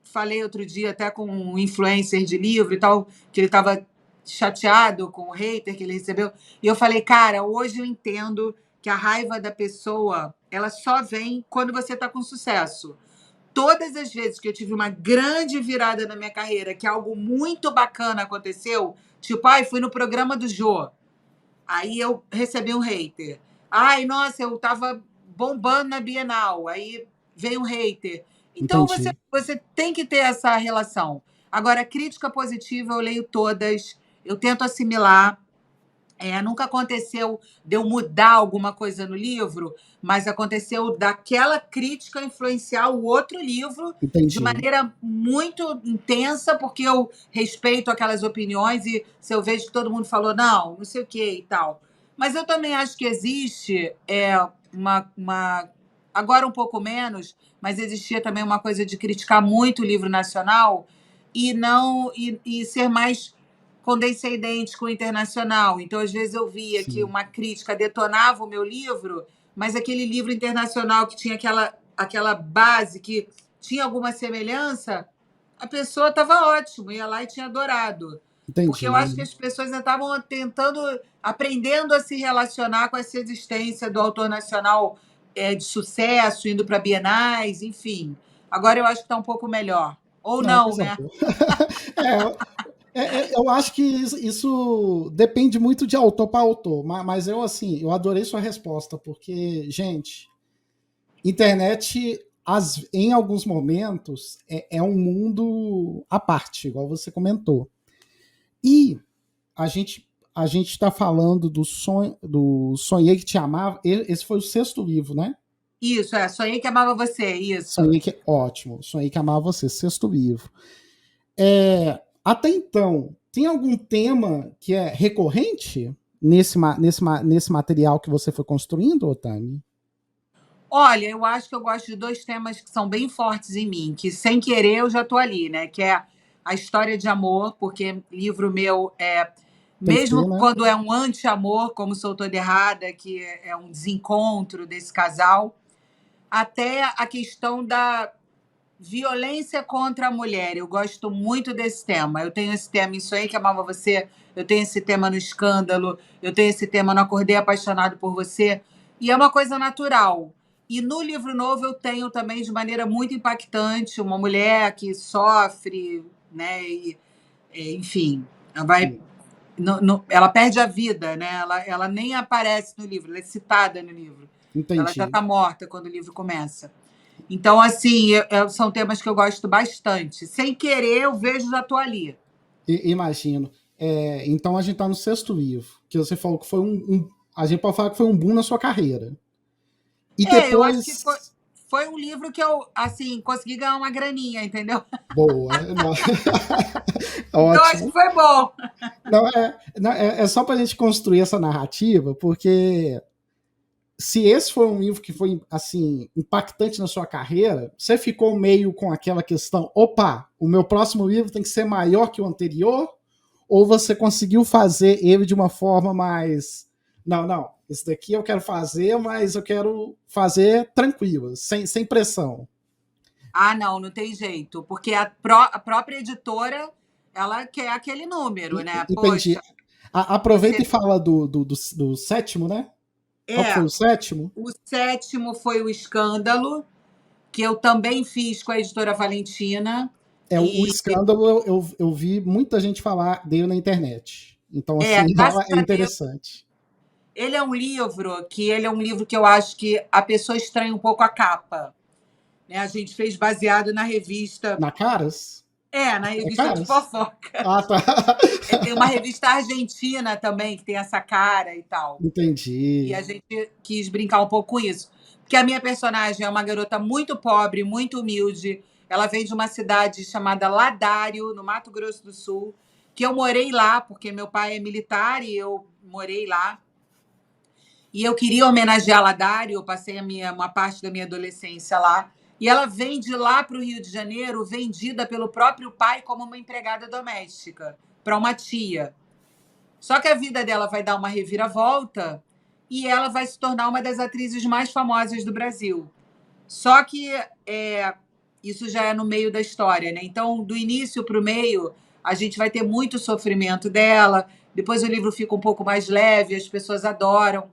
falei outro dia até com um influencer de livro e tal, que ele estava chateado com o hater que ele recebeu. E eu falei, cara, hoje eu entendo que a raiva da pessoa, ela só vem quando você está com sucesso. Todas as vezes que eu tive uma grande virada na minha carreira, que algo muito bacana aconteceu, tipo, ai, fui no programa do Jô, aí eu recebi um hater. Ai, nossa, eu tava bombando na Bienal, aí veio um hater. Então, Entendi. você tem que ter essa relação. Agora, crítica positiva, eu leio todas, eu tento assimilar, Nunca aconteceu de eu mudar alguma coisa no livro, mas aconteceu daquela crítica influenciar o outro livro de Entendi. maneira muito intensa, porque eu respeito aquelas opiniões e se eu vejo que todo mundo falou, não sei o que e tal. Mas eu também acho que existe agora um pouco menos, mas existia também uma coisa de criticar muito o livro nacional e não e ser mais condescendente com o internacional. Então, às vezes, eu via que Sim. uma crítica detonava o meu livro, mas aquele livro internacional que tinha aquela base, que tinha alguma semelhança, a pessoa estava ótimo, ia lá e tinha adorado. Porque eu acho que Entendi. as pessoas ainda estavam tentando, aprendendo a se relacionar com essa existência do autor nacional de sucesso, indo para bienais, enfim. Agora eu acho que está um pouco melhor. Ou Não, não, coisa né? boa. Eu acho que isso depende muito de autor para autor, mas eu, assim, eu adorei sua resposta, porque, gente, internet, em alguns momentos, é um mundo à parte, igual você comentou. E a gente está falando do Sonhei que Te Amava. Esse foi o sexto livro, né? Isso, sonhei que amava você, isso. Sonhei que ótimo, Sonhei que Amava Você, sexto livro. Até então, tem algum tema que é recorrente nesse material que você foi construindo, Otami? Olha, eu acho que eu gosto de dois temas que são bem fortes em mim, que sem querer eu já estou ali, né? Que é a história de amor, porque livro meu Tem que mesmo ser, né? quando é um anti-amor, como Sou Toda Errada, que é um desencontro desse casal, até a questão da violência contra a mulher. Eu gosto muito desse tema. Eu tenho esse tema em Sonhei que Amava Você, eu tenho esse tema no Escândalo, eu tenho esse tema no Acordei Apaixonado por Você. E é uma coisa natural. E no livro novo eu tenho também, de maneira muito impactante, uma mulher que sofre, né? Enfim, ela vai. Ela perde a vida, né? Ela nem aparece no livro, ela é citada no livro. Ela já Entendi. está morta quando o livro começa. Então, assim, são temas que eu gosto bastante. Sem querer, eu vejo, já estou ali. Imagino. Então a gente está no sexto livro, que você falou que foi a gente pode falar que foi um boom na sua carreira. E Eu acho que foi, depois. foi um livro que eu, assim, consegui ganhar uma graninha, entendeu? Boa. Então, acho que Ótimo. foi bom. Não, é só para a gente construir essa narrativa, porque se esse foi um livro que foi assim impactante na sua carreira, você ficou meio com aquela questão, opa, o meu próximo livro tem que ser maior que o anterior, ou você conseguiu fazer ele de uma forma mais, não, esse daqui eu quero fazer, mas eu quero fazer tranquilo, sem pressão. Não tem jeito, porque a própria editora, ela quer aquele número, né? Entendi. Poxa, Aproveita você... e fala do sétimo, né? Qual que foi É, o sétimo? o sétimo foi o Escândalo, que eu também fiz com a editora Valentina. O E escândalo eu vi muita gente falar dele na internet. Então, assim, graças é a Deus, interessante. ele é um livro que eu acho que a pessoa estranha um pouco a capa. Né? A gente fez baseado na revista. Na Caras? Na É revista de Caras? fofoca. Ah, tá. Tem uma revista argentina também, que tem essa cara e tal. E Entendi. a gente quis brincar um pouco com isso. Porque a minha personagem é uma garota muito pobre, muito humilde. Ela vem de uma cidade chamada Ladário, no Mato Grosso do Sul, que eu morei lá, porque meu pai é militar e eu morei lá. E eu queria homenagear Ladário, eu passei uma parte da minha adolescência lá. E ela vem de lá para o Rio de Janeiro, vendida pelo próprio pai como uma empregada doméstica, para uma tia. Só que a vida dela vai dar uma reviravolta e ela vai se tornar uma das atrizes mais famosas do Brasil. Só que isso já é no meio da história, né? Então, do início para o meio, a gente vai ter muito sofrimento dela. Depois o livro fica um pouco mais leve, as pessoas adoram.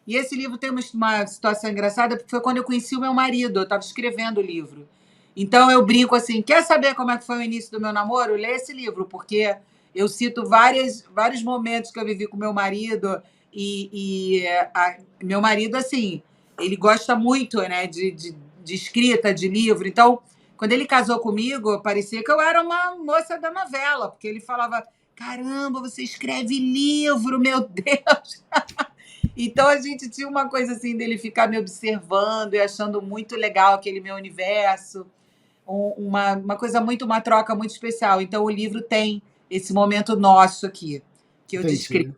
E esse livro tem uma situação engraçada, porque foi quando eu conheci o meu marido, eu estava escrevendo o livro. Então eu brinco assim, quer saber como é que foi o início do meu namoro? Lê esse livro, porque eu cito vários momentos que eu vivi com meu marido meu marido, assim, ele gosta muito, né, de escrita, de livro. Então, quando ele casou comigo, parecia que eu era uma moça da novela, porque ele falava caramba, você escreve livro, meu Deus! Então a gente tinha uma coisa assim dele ficar me observando e achando muito legal aquele meu universo, uma coisa muito, uma troca muito especial. Então o livro tem esse momento nosso aqui, que eu descrevo.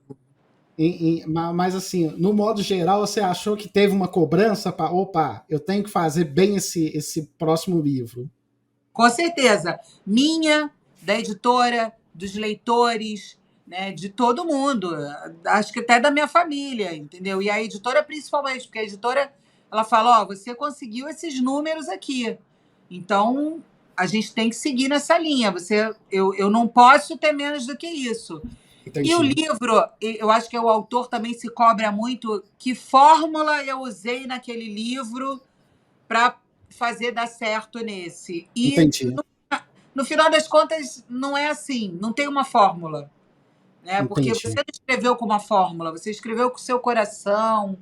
Entendi. Mas assim, no modo geral, você achou que teve uma cobrança para, opa, eu tenho que fazer bem esse próximo livro? Com certeza. Minha, da editora, dos leitores, né, de todo mundo. Acho que até da minha família, entendeu? E a editora principalmente, porque a editora ela fala, ó, você conseguiu esses números aqui. Então, a gente tem que seguir nessa linha. Eu não posso ter menos do que isso. E o Entendi. livro, eu acho que o autor também se cobra muito que fórmula eu usei naquele livro para fazer dar certo nesse. E Entendi. no final das contas, não é assim, não tem uma fórmula. Né? Porque você Entendi. não escreveu com uma fórmula, você escreveu com o seu coração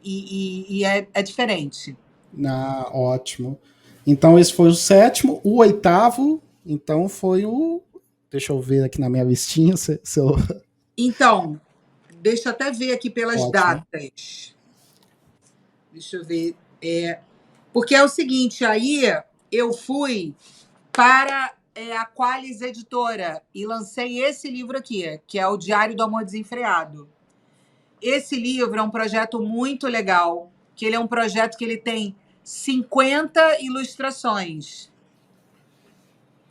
e é diferente. Ah, ótimo. Então, esse foi o 7º. O 8º, então, foi o. Deixa eu ver aqui na minha listinha. Então, deixa eu até ver aqui pelas Ótimo. datas. Deixa eu ver. Porque é o seguinte, aí eu fui para a Qualis Editora e lancei esse livro aqui, que é o Diário do Amor Desenfreado. Esse livro é um projeto muito legal, que ele é um projeto que ele tem 50 ilustrações.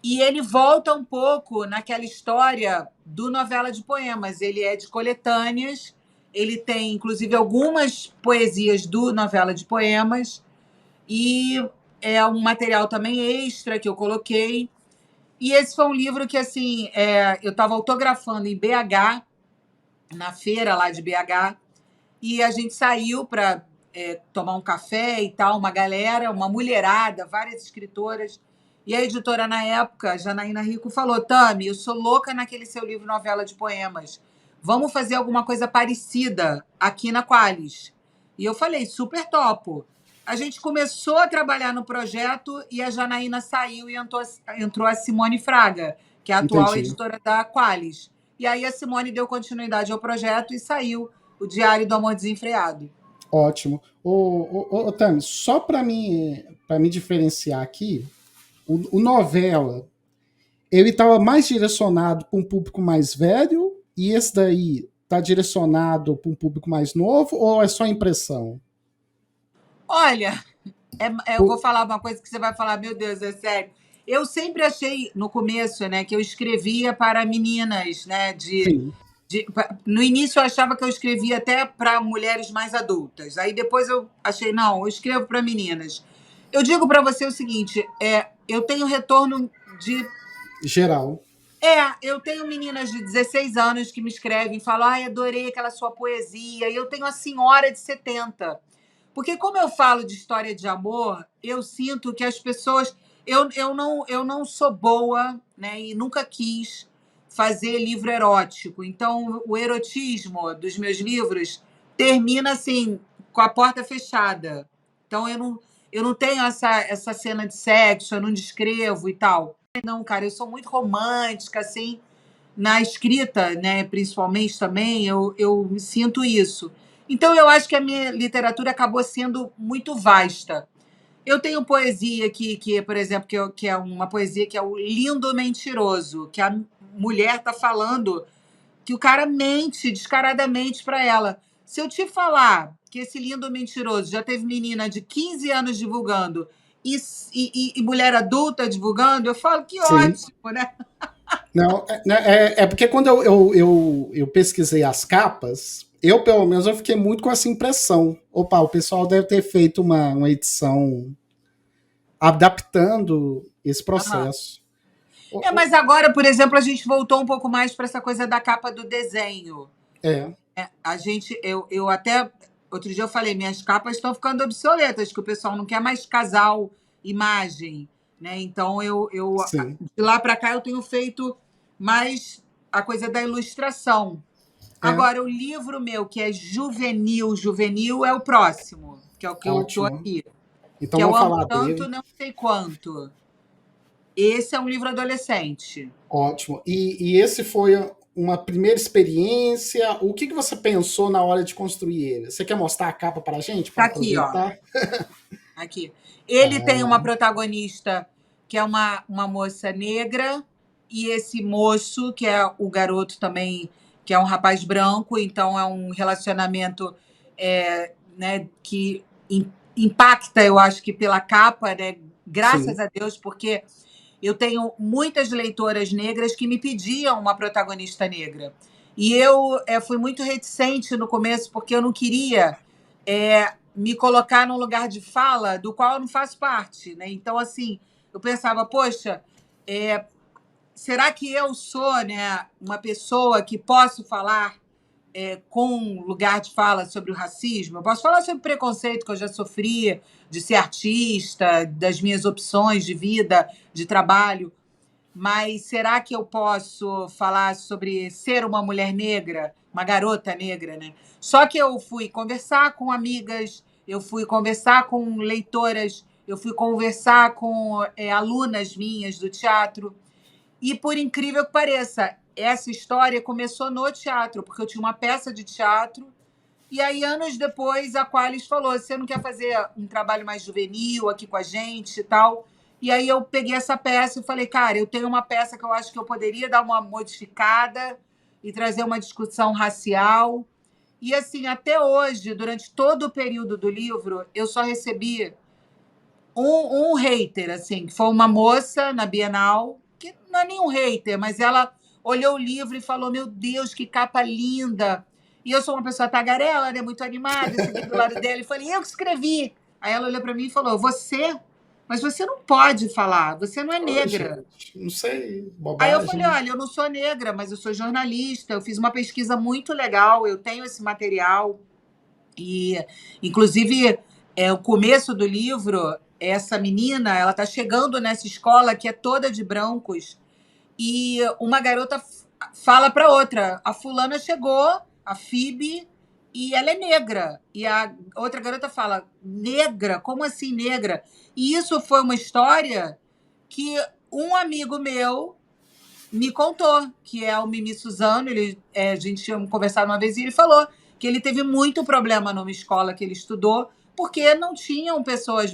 E ele volta um pouco naquela história do Novela de Poemas. Ele é de coletâneas, ele tem, inclusive, algumas poesias do Novela de Poemas, e é um material também extra que eu coloquei. E esse foi um livro que, assim, eu estava autografando em BH, na feira lá de BH, e a gente saiu para tomar um café e tal, uma galera, uma mulherada, várias escritoras. E a editora, na época, Janaína Rico, falou, Tami, eu sou louca naquele seu livro Novela de Poemas. Vamos fazer alguma coisa parecida aqui na Qualis. E eu falei, super topo. A gente começou a trabalhar no projeto e a Janaína saiu e entrou a Simone Fraga, que é a atual Entendi. editora da Qualis. E aí a Simone deu continuidade ao projeto e saiu o Diário do Amor Desenfreado. Ótimo. Ô, Tami, só para me diferenciar aqui, o novela, ele estava mais direcionado para um público mais velho e esse daí está direcionado para um público mais novo ou é só impressão? Olha, eu vou falar uma coisa que você vai falar, meu Deus, é sério. Eu sempre achei, no começo, né, que eu escrevia para meninas, né, Sim. no início eu achava que eu escrevia até para mulheres mais adultas. Aí depois eu achei, não, eu escrevo para meninas. Eu digo para você o seguinte, eu tenho retorno de... Geral. Eu tenho meninas de 16 anos que me escrevem e falam, ai, adorei aquela sua poesia. E eu tenho a senhora de 70. Porque como eu falo de história de amor, eu sinto que as pessoas... Eu não sou boa, né, e nunca quis fazer livro erótico. Então, o erotismo dos meus livros termina assim, com a porta fechada. Então, eu não tenho essa cena de sexo, eu não descrevo e tal. Não, cara, eu sou muito romântica, assim, na escrita, né, principalmente também, eu sinto isso. Então, eu acho que a minha literatura acabou sendo muito vasta. Eu tenho poesia por exemplo, que é uma poesia que é o Lindo Mentiroso, que a mulher está falando que o cara mente descaradamente para ela. Se eu te falar que esse Lindo Mentiroso já teve menina de 15 anos divulgando e mulher adulta divulgando, eu falo que Sim. ótimo, né? Não, porque quando eu pesquisei as capas, pelo menos, eu fiquei muito com essa impressão. Opa, o pessoal deve ter feito uma edição adaptando esse processo. Mas agora, por exemplo, a gente voltou um pouco mais para essa coisa da capa do desenho. A gente, eu até outro dia eu falei, minhas capas estão ficando obsoletas, que o pessoal não quer mais casal, imagem, né? Então Sim. de lá para cá eu tenho feito mais a coisa da ilustração. Agora o livro meu que é juvenil é o próximo, que é o que eu tô aqui, então que é o vamos Amo falar Tanto dele. Não Sei Quanto. Esse é um livro adolescente. Ótimo. E esse foi uma primeira experiência? O que você pensou na hora de construir ele? Você quer mostrar a capa para a gente, Tá para aqui, ó. aproveitar? Aqui. Ele tem uma protagonista que é uma moça negra, e esse moço, que é o garoto também, que é um rapaz branco, então é um relacionamento né, que impacta, eu acho que pela capa, né? Graças Sim. a Deus, porque eu tenho muitas leitoras negras que me pediam uma protagonista negra. E eu fui muito reticente no começo, porque eu não queria me colocar num lugar de fala do qual eu não faço parte, né? Então, assim, eu pensava, poxa, será que eu sou, né, uma pessoa que posso falar com lugar de fala sobre o racismo? Eu posso falar sobre o preconceito que eu já sofri, de ser artista, das minhas opções de vida, de trabalho, mas será que eu posso falar sobre ser uma mulher negra, uma garota negra, né? Só que eu fui conversar com amigas, eu fui conversar com leitoras, eu fui conversar com alunas minhas do teatro, e por incrível que pareça, essa história começou no teatro, porque eu tinha uma peça de teatro. E aí, anos depois, a Qualis falou: você não quer fazer um trabalho mais juvenil aqui com a gente e tal? E aí eu peguei essa peça e falei, cara, eu tenho uma peça que eu acho que eu poderia dar uma modificada e trazer uma discussão racial. E assim, até hoje, durante todo o período do livro, eu só recebi um hater, assim, que foi uma moça na Bienal, que não é nenhum hater, mas ela olhou o livro e falou: meu Deus, que capa linda. E eu sou uma pessoa tagarela, né, muito animada, eu segui do lado dela e falei: eu que escrevi. Aí ela olhou para mim e falou: você? Mas você não pode falar, você não é Oi, negra. gente, não sei, Aí eu falei: bobagem. olha, eu não sou negra, mas eu sou jornalista, eu fiz uma pesquisa muito legal, eu tenho esse material. E, inclusive, o começo do livro, essa menina, ela está chegando nessa escola que é toda de brancos, e uma garota fala para outra: a fulana chegou, a Phoebe, e ela é negra. E a outra garota fala: negra? Como assim negra? E isso foi uma história que um amigo meu me contou, que é o Mimi Suzano. A gente tinha conversado uma vez e ele falou que ele teve muito problema numa escola que ele estudou, porque não tinham pessoas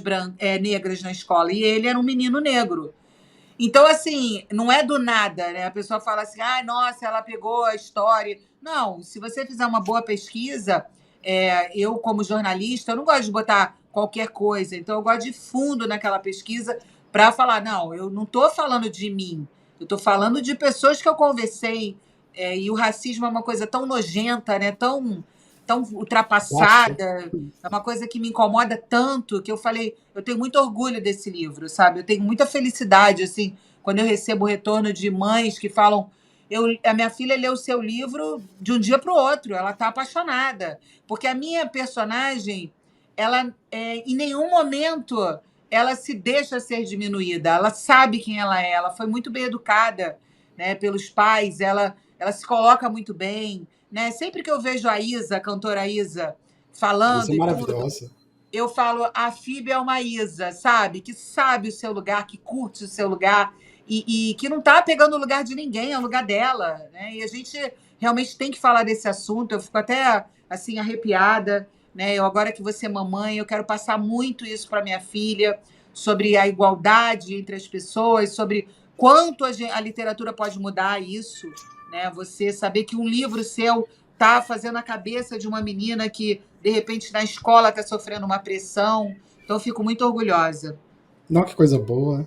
negras na escola, e ele era um menino negro. Então, assim, não é do nada, né? A pessoa fala assim: ah, nossa, ela pegou a história. Não, se você fizer uma boa pesquisa, eu, como jornalista, eu não gosto de botar qualquer coisa. Então, eu gosto de fundo naquela pesquisa para falar: não, eu não estou falando de mim, eu estou falando de pessoas que eu conversei. E o racismo é uma coisa tão nojenta, né? Tão Acho. ultrapassada, é uma coisa que me incomoda tanto, que eu falei, eu tenho muito orgulho desse livro, sabe? Eu tenho muita felicidade, assim, quando eu recebo o retorno de mães que falam: a minha filha leu o seu livro de um dia para o outro, ela está apaixonada. Porque a minha personagem, ela, em nenhum momento, ela se deixa ser diminuída, ela sabe quem ela foi muito bem educada, né, pelos pais, ela se coloca muito bem, né? Sempre que eu vejo a Isa, a cantora Isa, Isso falando é e tudo, maravilhosa. eu falo: a Phoebe é uma Isa, sabe? Que sabe o seu lugar, que curte o seu lugar e que não está pegando o lugar de ninguém, é o lugar dela, né? E a gente realmente tem que falar desse assunto. Eu fico até assim arrepiada, né? Eu, agora que você é mamãe, eu quero passar muito isso para minha filha, sobre a igualdade entre as pessoas, sobre quanto a literatura pode mudar isso, né? Você saber que um livro seu está fazendo a cabeça de uma menina que, de repente, na escola está sofrendo uma pressão. Então, eu fico muito orgulhosa. Não, que coisa boa.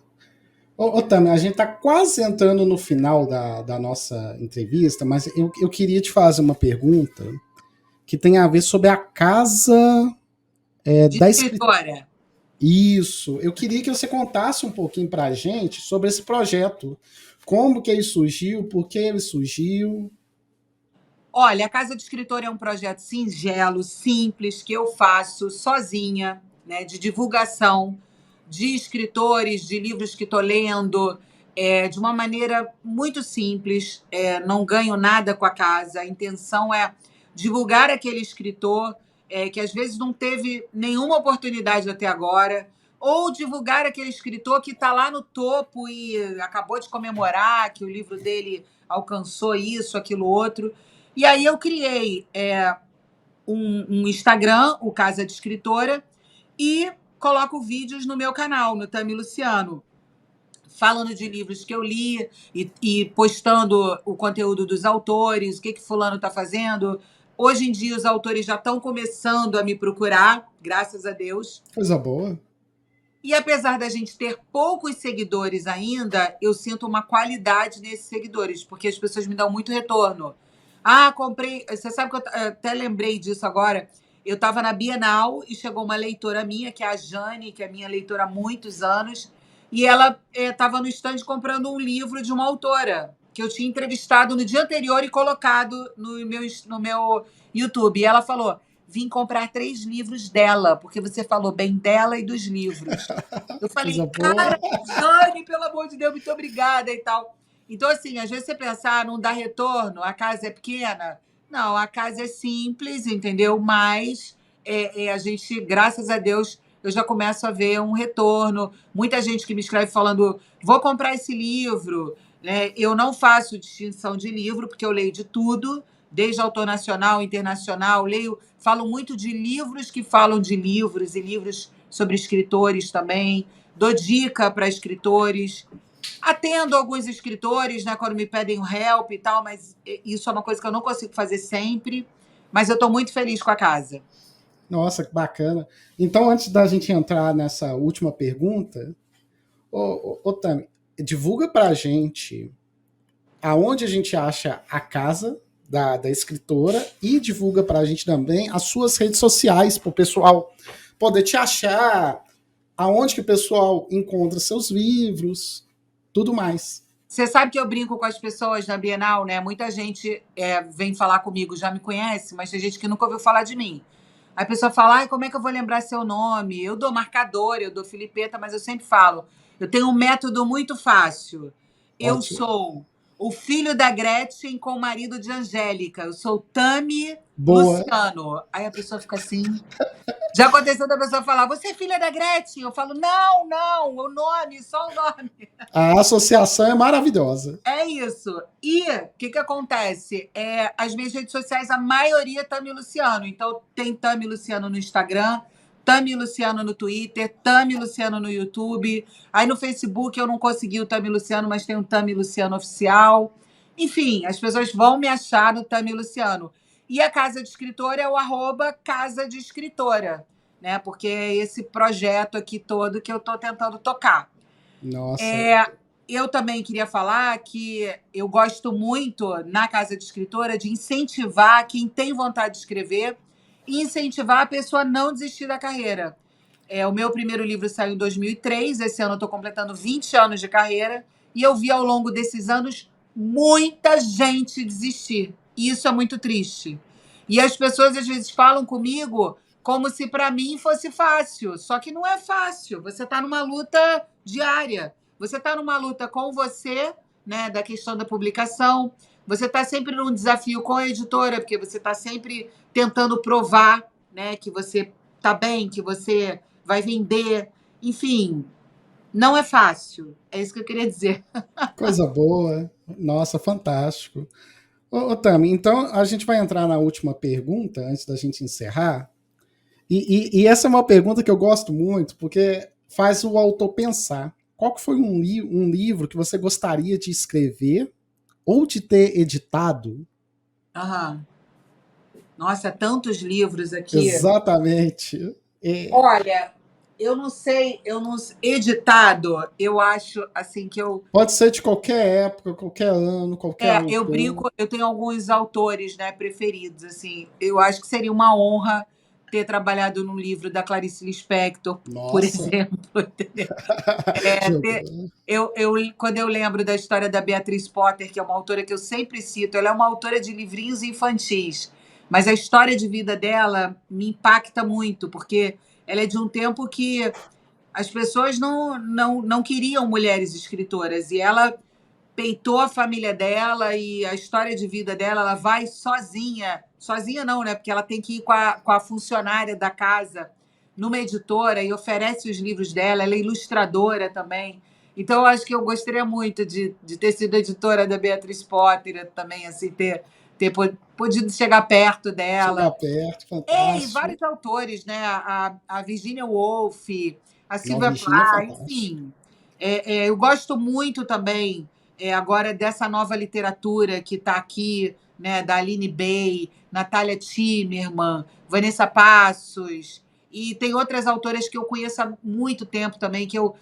Ô, Tami, a gente está quase entrando no final da nossa entrevista, mas eu queria te fazer uma pergunta que tem a ver sobre a casa De da escritura. escritora. Isso. Eu queria que você contasse um pouquinho para a gente sobre esse projeto. Como que ele surgiu, por que ele surgiu. Olha, a Casa de Escritor é um projeto singelo, simples, que eu faço sozinha, né, de divulgação de escritores, de livros que estou lendo, de uma maneira muito simples. Não ganho nada com a casa. A intenção é divulgar aquele escritor que às vezes não teve nenhuma oportunidade até agora, ou divulgar aquele escritor que está lá no topo e acabou de comemorar que o livro dele alcançou isso, aquilo outro. E aí eu criei um Instagram, o Casa de Escritora, e coloco vídeos no meu canal, no Tami Luciano, falando de livros que eu li e postando o conteúdo dos autores, o que fulano está fazendo. Hoje em dia, os autores já estão começando a me procurar, graças a Deus. Coisa boa. E apesar da gente ter poucos seguidores ainda, eu sinto uma qualidade nesses seguidores, porque as pessoas me dão muito retorno. Ah, comprei. Você sabe que eu até lembrei disso agora. Eu estava na Bienal e chegou uma leitora minha, que é a Jane, que é minha leitora há muitos anos, e ela estava no stand comprando um livro de uma autora que eu tinha entrevistado no dia anterior e colocado no meu YouTube. E ela falou: vim comprar 3 livros dela, porque você falou bem dela e dos livros. Eu falei, Coisa cara, boa. Jane, pelo amor de Deus, muito obrigada e tal. Então, assim, às vezes você pensar, não dá retorno, a casa é pequena. Não, a casa é simples, entendeu? Mas a gente, graças a Deus, eu já começo a ver um retorno. Muita gente que me escreve falando, vou comprar esse livro. Né? Eu não faço distinção de livro, porque eu leio de tudo, desde autor nacional, internacional, falo muito de livros que falam de livros e livros sobre escritores também, dou dica para escritores, atendo alguns escritores, né, quando me pedem um help e tal, mas isso é uma coisa que eu não consigo fazer sempre, mas eu estou muito feliz com a casa. Nossa, que bacana. Então, antes da gente entrar nessa última pergunta, ô Tami, divulga para a gente aonde a gente acha a casa da escritora e divulga para a gente também as suas redes sociais, para o pessoal poder te achar, aonde que o pessoal encontra seus livros, tudo mais. Você sabe que eu brinco com as pessoas na Bienal, né? Muita gente vem falar comigo, já me conhece, mas tem gente que nunca ouviu falar de mim. Aí a pessoa fala, ai, como é que eu vou lembrar seu nome? Eu dou marcador, eu dou filipeta, mas eu sempre falo, eu tenho um método muito fácil. Eu Ótimo. sou o filho da Gretchen com o marido de Angélica. Eu sou Tami Boa. Luciano. Aí a pessoa fica assim... Já aconteceu da pessoa falar, você é filha da Gretchen? Eu falo, não, o nome, só o nome. A associação é maravilhosa. É isso. E o que acontece? As minhas redes sociais, a maioria é Tami Luciano. Então, tem Tami Luciano no Instagram, Tami Luciano no Twitter, Tami Luciano no YouTube. Aí no Facebook eu não consegui o Tami Luciano, mas tem um Tami Luciano oficial. Enfim, as pessoas vão me achar no Tami Luciano. E a Casa de Escritora é o @Casa de Escritora, né? Porque é esse projeto aqui todo que eu estou tentando tocar. Nossa. Eu também queria falar que eu gosto muito, na Casa de Escritora, de incentivar quem tem vontade de escrever e incentivar a pessoa a não desistir da carreira. O meu primeiro livro saiu em 2003, esse ano eu estou completando 20 anos de carreira, e eu vi ao longo desses anos muita gente desistir. E isso é muito triste. E as pessoas às vezes falam comigo como se para mim fosse fácil, só que não é fácil. Você está numa luta diária. Você está numa luta com você, né, da questão da publicação. Você está sempre num desafio com a editora, porque você está sempre tentando provar, né, que você está bem, que você vai vender. Enfim, não é fácil. É isso que eu queria dizer. Coisa boa. Nossa, fantástico. Ô Tami, então a gente vai entrar na última pergunta, antes da gente encerrar. E essa é uma pergunta que eu gosto muito, porque faz o autor pensar. Qual que foi um livro que você gostaria de escrever ou de ter editado? Aham. Nossa, tantos livros aqui. Exatamente. Olha, eu não sei, editado, eu acho assim que eu... Pode ser de qualquer época, qualquer ano, qualquer autor. Eu brinco, eu tenho alguns autores, né, preferidos, assim. Eu acho que seria uma honra ter trabalhado num livro da Clarice Lispector, Nossa. por exemplo. Quando eu lembro da história da Beatriz Potter, que é uma autora que eu sempre cito, ela é uma autora de livrinhos infantis, mas a história de vida dela me impacta muito, porque ela é de um tempo que as pessoas não queriam mulheres escritoras, e ela peitou a família dela e a história de vida dela, ela vai sozinha não, né? Porque ela tem que ir com a funcionária da casa numa editora e oferece os livros dela, ela é ilustradora também. Então, eu acho que eu gostaria muito de ter sido editora da Beatriz Potter também, assim, ter podido chegar perto Chegar dela. perto, E fantástico. vários autores, né? A Virginia Woolf, a Não, Sylvia Virginia é Plath, fantástico. enfim. Eu gosto muito também agora dessa nova literatura que está aqui, né? Da Aline Bay, Natália Timmerman, Vanessa Passos, e tem outras autoras que eu conheço há muito tempo também, que eu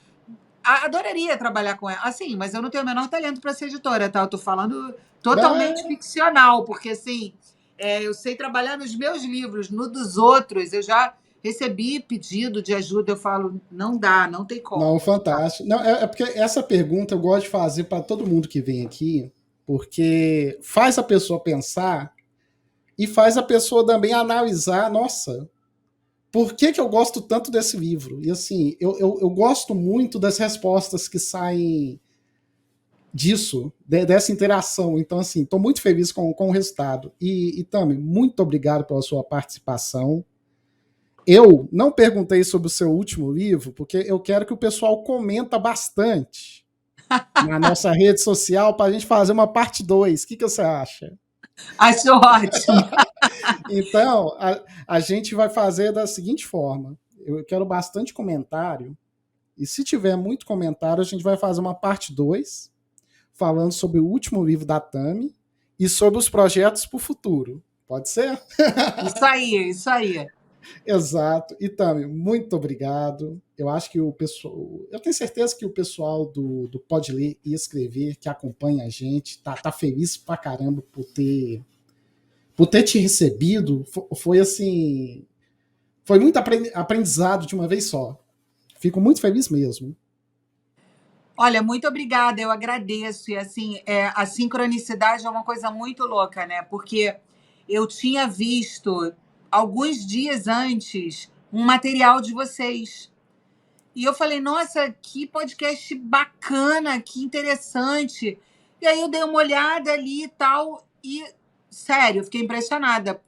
adoraria trabalhar com ela. Assim, mas eu não tenho o menor talento para ser editora, tá? Eu tô falando totalmente Ah, ficcional, porque assim, eu sei trabalhar nos meus livros, no dos outros, eu já recebi pedido de ajuda, eu falo, não dá, não tem não, como. fantástico. Não, é porque essa pergunta eu gosto de fazer para todo mundo que vem aqui, porque faz a pessoa pensar e faz a pessoa também analisar, nossa, por que eu gosto tanto desse livro? E assim, eu gosto muito das respostas que saem disso, dessa interação. Então, assim, estou muito feliz com o resultado. E Tami, muito obrigado pela sua participação. Eu não perguntei sobre o seu último livro, porque eu quero que o pessoal comenta bastante na nossa rede social para a gente fazer uma parte 2. O que você acha? Acho ótimo. Então, a gente vai fazer da seguinte forma. Eu quero bastante comentário, e se tiver muito comentário, a gente vai fazer uma parte 2, falando sobre o último livro da Tami e sobre os projetos para o futuro. Pode ser? Isso aí, isso aí. Exato. E Tami, muito obrigado. Eu acho que o pessoal. Eu tenho certeza que o pessoal do Pode Ler e Escrever, que acompanha a gente, tá feliz pra caramba por ter te recebido. Foi assim. Foi muito aprendizado de uma vez só. Fico muito feliz mesmo. Olha, muito obrigada, eu agradeço. E assim, a sincronicidade é uma coisa muito louca, né? Porque eu tinha visto alguns dias antes um material de vocês. E eu falei, nossa, que podcast bacana, que interessante. E aí eu dei uma olhada ali e tal, e sério, eu fiquei impressionada.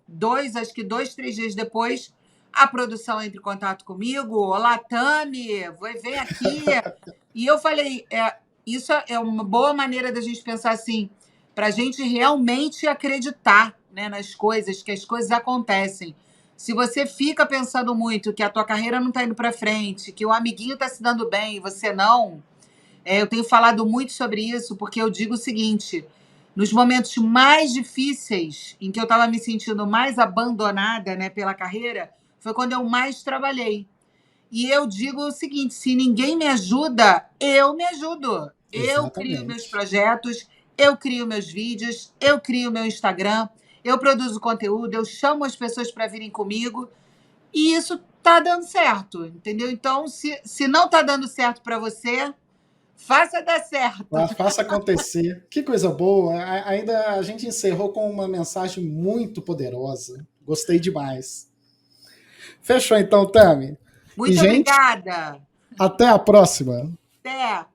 Acho que 2, 3 dias depois, a produção entra em contato comigo. Olá, Tami, vem aqui. E eu falei, isso é uma boa maneira da gente pensar assim, para a gente realmente acreditar, né, nas coisas, que as coisas acontecem. Se você fica pensando muito que a tua carreira não está indo para frente, que o amiguinho está se dando bem e você não, eu tenho falado muito sobre isso porque eu digo o seguinte: nos momentos mais difíceis, em que eu estava me sentindo mais abandonada, né, pela carreira, foi quando eu mais trabalhei. E eu digo o seguinte: se ninguém me ajuda, eu me ajudo. Eu crio meus Exatamente. projetos, eu crio meus vídeos, eu crio meu Instagram, eu produzo conteúdo, eu chamo as pessoas para virem comigo e isso tá dando certo, entendeu? Então, se não tá dando certo para você, faça dar certo. Faça acontecer. Que coisa boa. Ainda a gente encerrou com uma mensagem muito poderosa. Gostei demais. Fechou então, Tami. E, Muito gente, obrigada. até a próxima. Até.